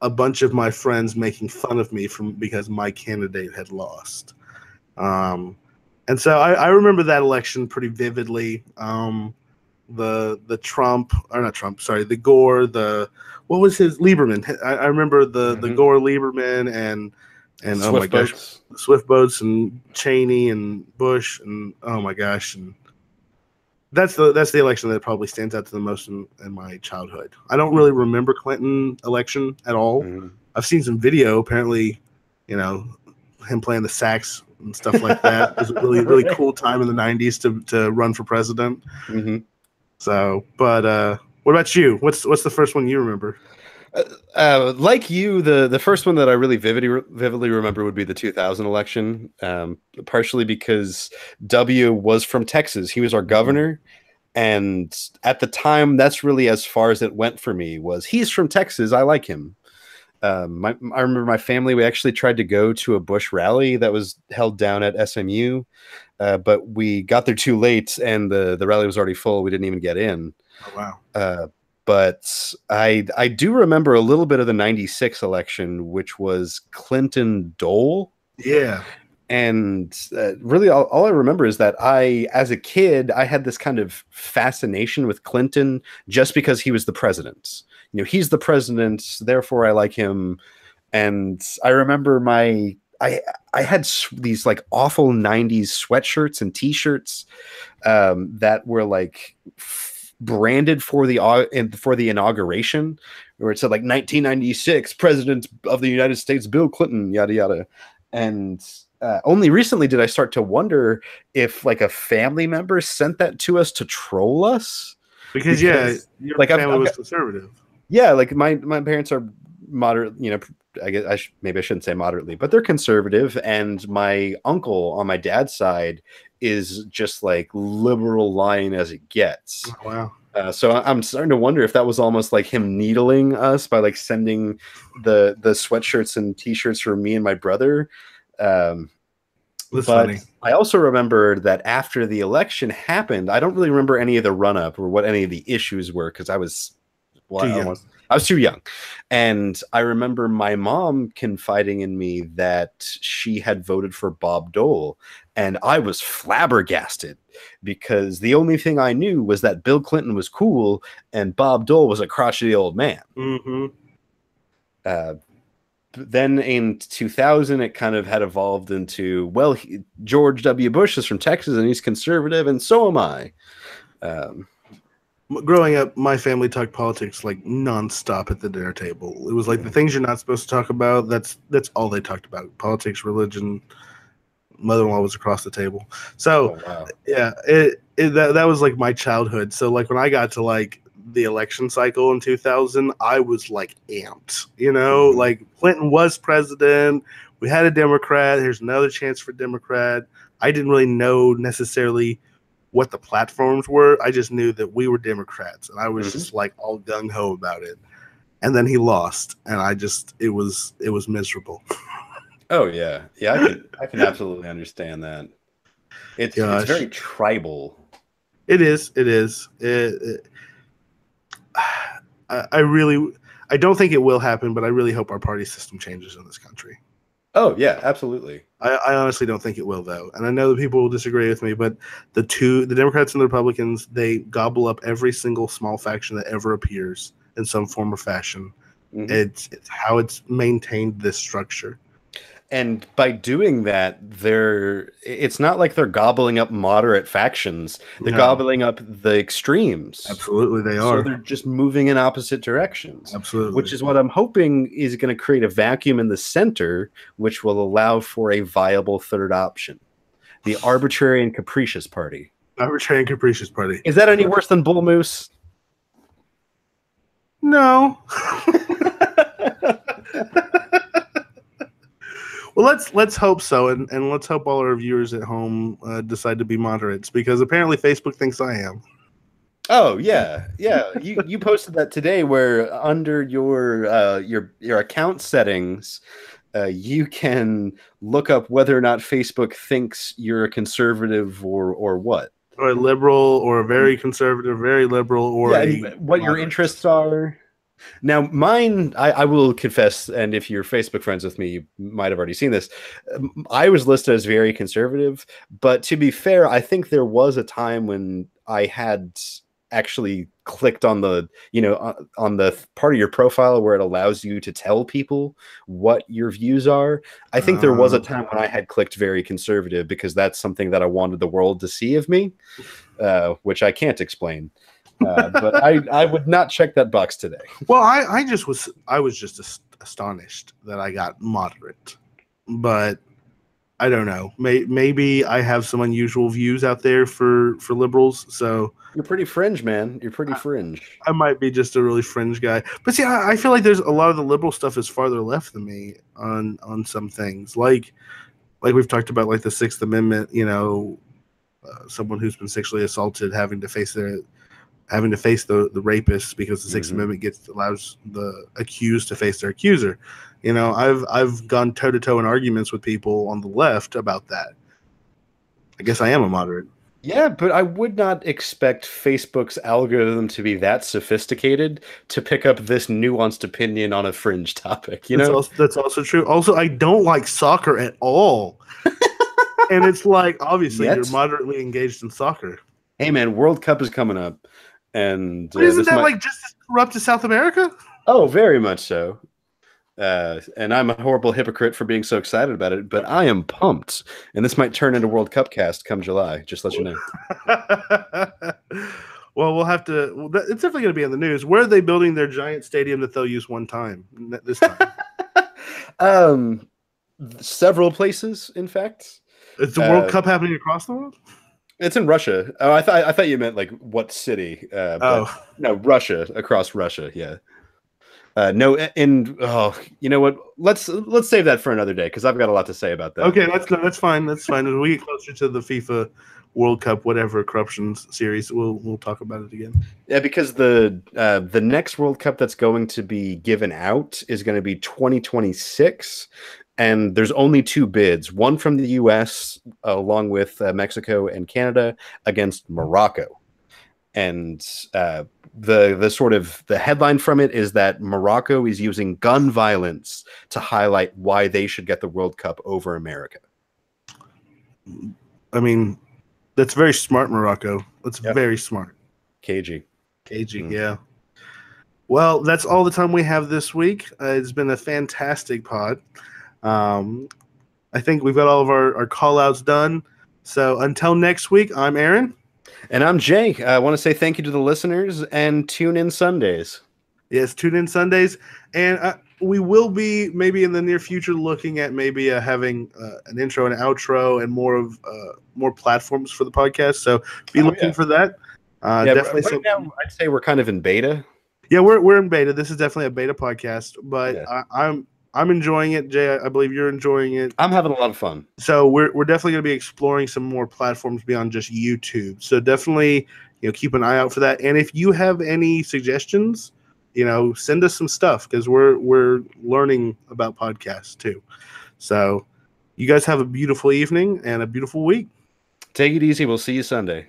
a bunch of my friends making fun of me because my candidate had lost. And so I remember that election pretty vividly. The Trump, or not Trump, sorry, the Gore, what was his, Lieberman. I remember the Gore Lieberman and Swift oh my gosh, boats. Swift boats and Cheney and Bush and oh my gosh, and that's the election that probably stands out to the most in my childhood. I don't really remember Clinton election at all. Mm-hmm. I've seen some video. Apparently, him playing the sax and stuff like that. It was a really cool time in the '90s to run for president. Mm-hmm. So, but what about you? What's the first one you remember? Like you, the first one that I really vividly remember would be the 2000 election, partially because W was from Texas. He was our governor. And at the time, that's really as far as it went for me, was he's from Texas. I like him. I remember my family, we actually tried to go to a Bush rally that was held down at SMU, but we got there too late and the rally was already full. We didn't even get in. Oh, wow. But I do remember a little bit of the 96 election, which was Clinton Dole. Yeah. And really, all I remember is that as a kid, I had this kind of fascination with Clinton just because he was the president. He's the president, therefore I like him. And I remember I had these like awful 90s sweatshirts and t-shirts that were like branded for the inauguration, where it said like 1996 President of the United States Bill Clinton, yada yada. And only recently did I start to wonder if like a family member sent that to us to troll us. Because your family was conservative. Yeah, like my parents are moderate, I guess maybe I shouldn't say moderately, but they're conservative, and my uncle on my dad's side is just like liberal lying as it gets. Oh, wow. So I'm starting to wonder if that was almost like him needling us by like sending the sweatshirts and t-shirts for me and my brother. That's funny. I also remember that after the election happened, I don't really remember any of the run-up or what any of the issues were, because I was too young. And I remember my mom confiding in me that she had voted for Bob Dole, and I was flabbergasted because the only thing I knew was that Bill Clinton was cool and Bob Dole was a crotchety old man. Mm-hmm. Then in 2000, it kind of had evolved into, well, George W. Bush is from Texas and he's conservative, and so am I. Growing up, my family talked politics like nonstop at the dinner table. It was like the things you're not supposed to talk about. That's all they talked about: politics, religion. Mother-in-law was across the table. So, wow. Yeah, that was like my childhood. So, like when I got to like the election cycle in 2000, I was like amped. Like Clinton was president. We had a Democrat. Here's another chance for Democrat. I didn't really know necessarily what the platforms were. I just knew that we were Democrats, and I was just like all gung ho about it. And then he lost, and it was miserable. Oh yeah, I can absolutely understand that. It's Gosh, very tribal. it is. It is. I really, I don't think it will happen, but I really hope our party system changes in this country. Oh yeah, absolutely. I honestly don't think it will, though, and I know that people will disagree with me, but the Democrats and the Republicans, they gobble up every single small faction that ever appears in some form or fashion. Hmm. It's how it's maintained this structure. And by doing that, it's not like they're gobbling up moderate factions. They're No, gobbling up the extremes. absolutely they So are. they're just moving in opposite directions, which Absolutely. is what I'm hoping is going to create a vacuum in the center, which will allow for a viable third option, the arbitrary and capricious party. Arbitrary and Capricious Party. Is that any worse than Bull Moose? No. Well, let's hope so, and let's hope all our viewers at home decide to be moderates, because apparently Facebook thinks I am. Oh yeah, yeah. You posted that today, where under your account settings, you can look up whether or not Facebook thinks you're a conservative or what. Or a liberal, or a very conservative, very liberal, or Yeah, a and what your moderate. interests are. Now, mine, I will confess, and if you're Facebook friends with me, you might have already seen this. I was listed as very conservative, but to be fair, I think there was a time when I had actually clicked on on the part of your profile where it allows you to tell people what your views are. I think there was a Uh, time when I had clicked very conservative because that's something that I wanted the world to see of me, which I can't explain. But I would not check that box today. well, I was just astonished that I got moderate, but I don't know. Maybe I have some unusual views out there for liberals, so You're pretty fringe, man. You're pretty fringe. I might be just a really fringe guy. But see, I feel like there's a lot of the liberal stuff is farther left than me on some things, like we've talked about, like the Sixth Amendment. Someone who's been sexually assaulted having to face the rapist, because the Sixth Hmm. Amendment allows the accused to face their accuser. I've gone toe to toe in arguments with people on the left about that. I guess I am a moderate. Yeah, but I would not expect Facebook's algorithm to be that sophisticated to pick up this nuanced opinion on a fringe topic, you know? That's also true. Also, I don't like soccer at all. And it's like, obviously you're Yet. moderately engaged in soccer. Hey man, World Cup is coming up, and But isn't this that might. like just as corrupt as South America? Oh, very much so. And I'm a horrible hypocrite for being so excited about it, but I am pumped. And this might turn into World Cup cast come July. Just let you know. Well, we'll have to. Well, it's definitely going to be in the news. Where are they building their giant stadium that they'll use one time this time? um, Several places, in fact. Is the World Uh, Cup happening across the world? it's in Russia. Oh, I thought you meant like what city, but Oh, no, Russia, across Russia. Yeah. No, in oh, you know what? Let's save that for another day because I've got a lot to say about that. okay. That's fine. That's fine. As we get closer to the FIFA World Cup, whatever corruptions series, we'll talk about it again. Yeah, because the next World Cup that's going to be given out is going to be 2026, and there's only two bids: one from the U.S. Along with Mexico and Canada against Morocco. And the sort of the headline from it is that Morocco is using gun violence to highlight why they should get the World Cup over America. I mean, that's very smart, Morocco. That's Yep. very smart. KG. KG, yeah. Well, that's all the time we have this week. It's been a fantastic pod. I think we've got all of our call outs done. So until next week, I'm Aaron. And I'm Jake. I want to say thank you to the listeners and tune in Sundays. Yes, tune in Sundays. And we will be maybe in the near future looking at maybe having an intro and outro and more platforms for the podcast. So be looking for that. Yeah, Definitely right now I'd say we're kind of in beta. Yeah, we're in beta. This is definitely a beta podcast, but Yeah. I'm enjoying it. Jay, I believe you're enjoying it. I'm having a lot of fun. So we're definitely going to be exploring some more platforms beyond just YouTube. So definitely, keep an eye out for that. And if you have any suggestions, send us some stuff, because we're learning about podcasts too. So you guys have a beautiful evening and a beautiful week. Take it easy. We'll see you Sunday.